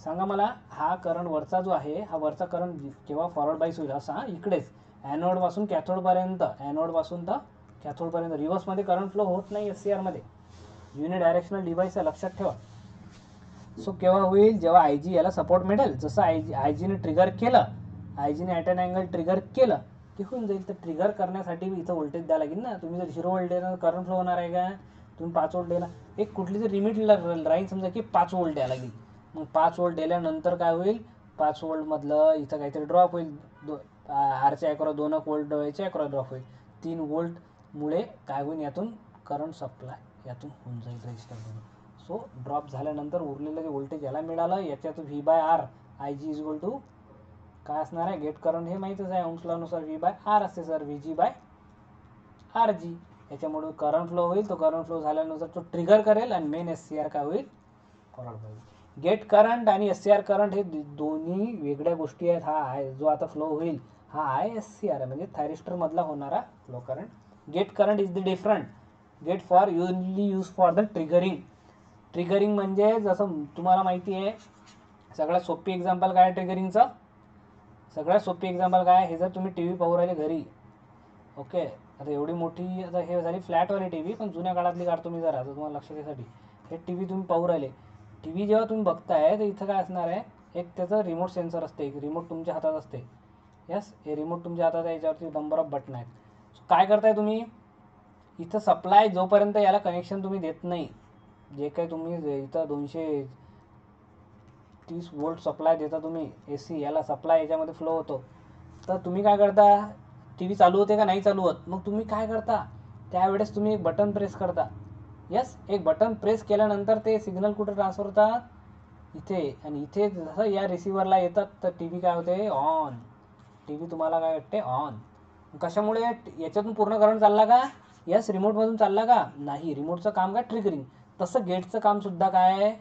सांगा मला. हा करंट वरचा जो आहे, हा वरचा करंट केव्हा फॉरवर्ड बाईस होईल, असा इकडेच ॲनोडपासून कॅथोडपर्यंत, ॲनोडपासून तर कॅथोडपर्यंत. रिव्हर्समध्ये करंट फ्लो होत नाही SCR मध्ये. युनिडायरेक्शनल डिव्हाइस आहे, लक्षात ठेवा. सो केव्हा होईल, जेव्हा IG याला सपोर्ट मिळेल. जसं आयजीने ट्रिगर केलं, आयजीने ॲट अन अँगल ट्रिगर केलं की होऊन जाईल. तर ट्रिगर करण्यासाठी इथं व्होल्टेज द्यावं लागेल ना. तुम्ही जर 0 व्होल्ट द्यायला करंट फ्लो होणार आहे का, तुम्ही 5 व्होल्ट द्यायला, एक कुठली तरी लिमिट राहील, समजा की 5 व्होल्ट द्यायला लागेल. मग 5 व्होल्ट दिल्यानंतर काय होईल, 5 व्होल्टमधलं इथं काहीतरी ड्रॉप होईल, आरच्या अक्रॉस 2 व्होल्ट व्हायचे अक्रॉस ड्रॉप होईल. 3 व्होल्टमुळे काय होईल, यातून करंट सप्लाय यातून होऊन जाईल रेजिस्टरमधून. सो ड्रॉप झाल्यानंतर उरलेलं जे व्होल्टेज याला मिळालं, याच्यात V/R, IG is equal to काय असणार आहे, गेट करंट हे माहीतच आहे, ओम्स लॉनुसार V/R असते सर, VG/RG. याच्यामुळे करंट फ्लो होईल. तो करंट फ्लो झाल्यानंतर तो ट्रिगर करेल आणि मेन SCR काय होईल, फॉरवर्ड होईल. गेट करंट आणि SCR करंट हे दोन्ही वेगळ्या गोष्टी आहेत. हा आहे जो आता फ्लो होईल, हा आहे SCR आहे, म्हणजे थायरिस्टर मधला होणारा flow current. Gate current is the different. Gate for use for the triggering. Triggering म्हणजे जसं तुम्हाला माहिती आहे, सगळ्यात सोपी एक्झाम्पल काय आहे ट्रिगरिंगचं, सगळ्यात सोपी एक्झाम्पल काय आहे, हे जर तुम्ही TV पाहू राहिले घरी, ओके, आता एवढी मोठी, आता हे झाली फ्लॅटवाली TV, पण जुन्या काळातली काढतो मी जरा, तर तुम्हाला लक्षात येण्यासाठी. हे TV तुम्ही पाहू राहिले, TV जेव्हा तुम्ही बघताय तर इथं काय असणार आहे, एक त्याचं रिमोट सेन्सर असते, एक रिमोट तुमच्या हातात असते. यस, हे रिमोट तुमच्या हातात आहे, याच्यावरती नंबर ऑफ बटन आहेत. काय करताय तुम्ही, इथं सप्लाय जोपर्यंत याला कनेक्शन तुम्ही देत नाही, जे काही तुम्ही इथं 230 वोल्ट सप्लाय देता तुम्ही AC, याला सप्लाय याच्यामध्ये फ्लो होतो, तर तुम्ही काय करता, TV चालू होते का नाही चालू होत, मग तुम्ही काय करता, त्यावेळेस तुम्ही एक बटन प्रेस करता. यस, एक बटन प्रेस केल्यानंतर ते सिग्नल कुठे ट्रान्सफर होतात, इथे, आणि इथे जसं या रिसिव्हरला येतात तर TV काय होते, ऑन. TV तुम्हाला काय वाटते, ऑन. कशामुळे, याच्यातून पूर्ण करंट चालला का, यस, रिमोटमधून चालला का, नाही, रिमोटचं काम काय, ट्रिगरिंग. तसं गेटचं काम सुद्धा काय आहे,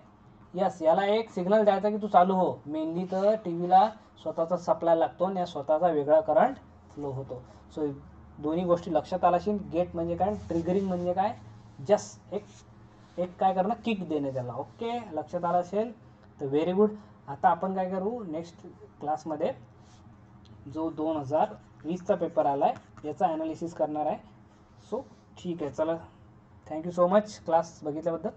यस, याला एक सिग्नल द्यायचा की तू चालू हो. मेनली तर TVला स्वतःचा सप्लाय लागतो आणि या स्वतःचा वेगळा करंट फ्लो होतो. सो दोन्ही गोष्टी लक्षात आल्याशी, गेट म्हणजे काय, ट्रिगरिंग म्हणजे काय, जस्ट एक काय करणं, किक देणे त्याला. ओके, लक्षात आलं असेल तर व्हेरी गुड. आता आपण काय करू, नेक्स्ट क्लासमध्ये जो 2020चा पेपर आला आहे याचा ॲनालिसिस करणार आहे. सो ठीक आहे, चला, थँक्यू सो मच क्लास बघितल्याबद्दल.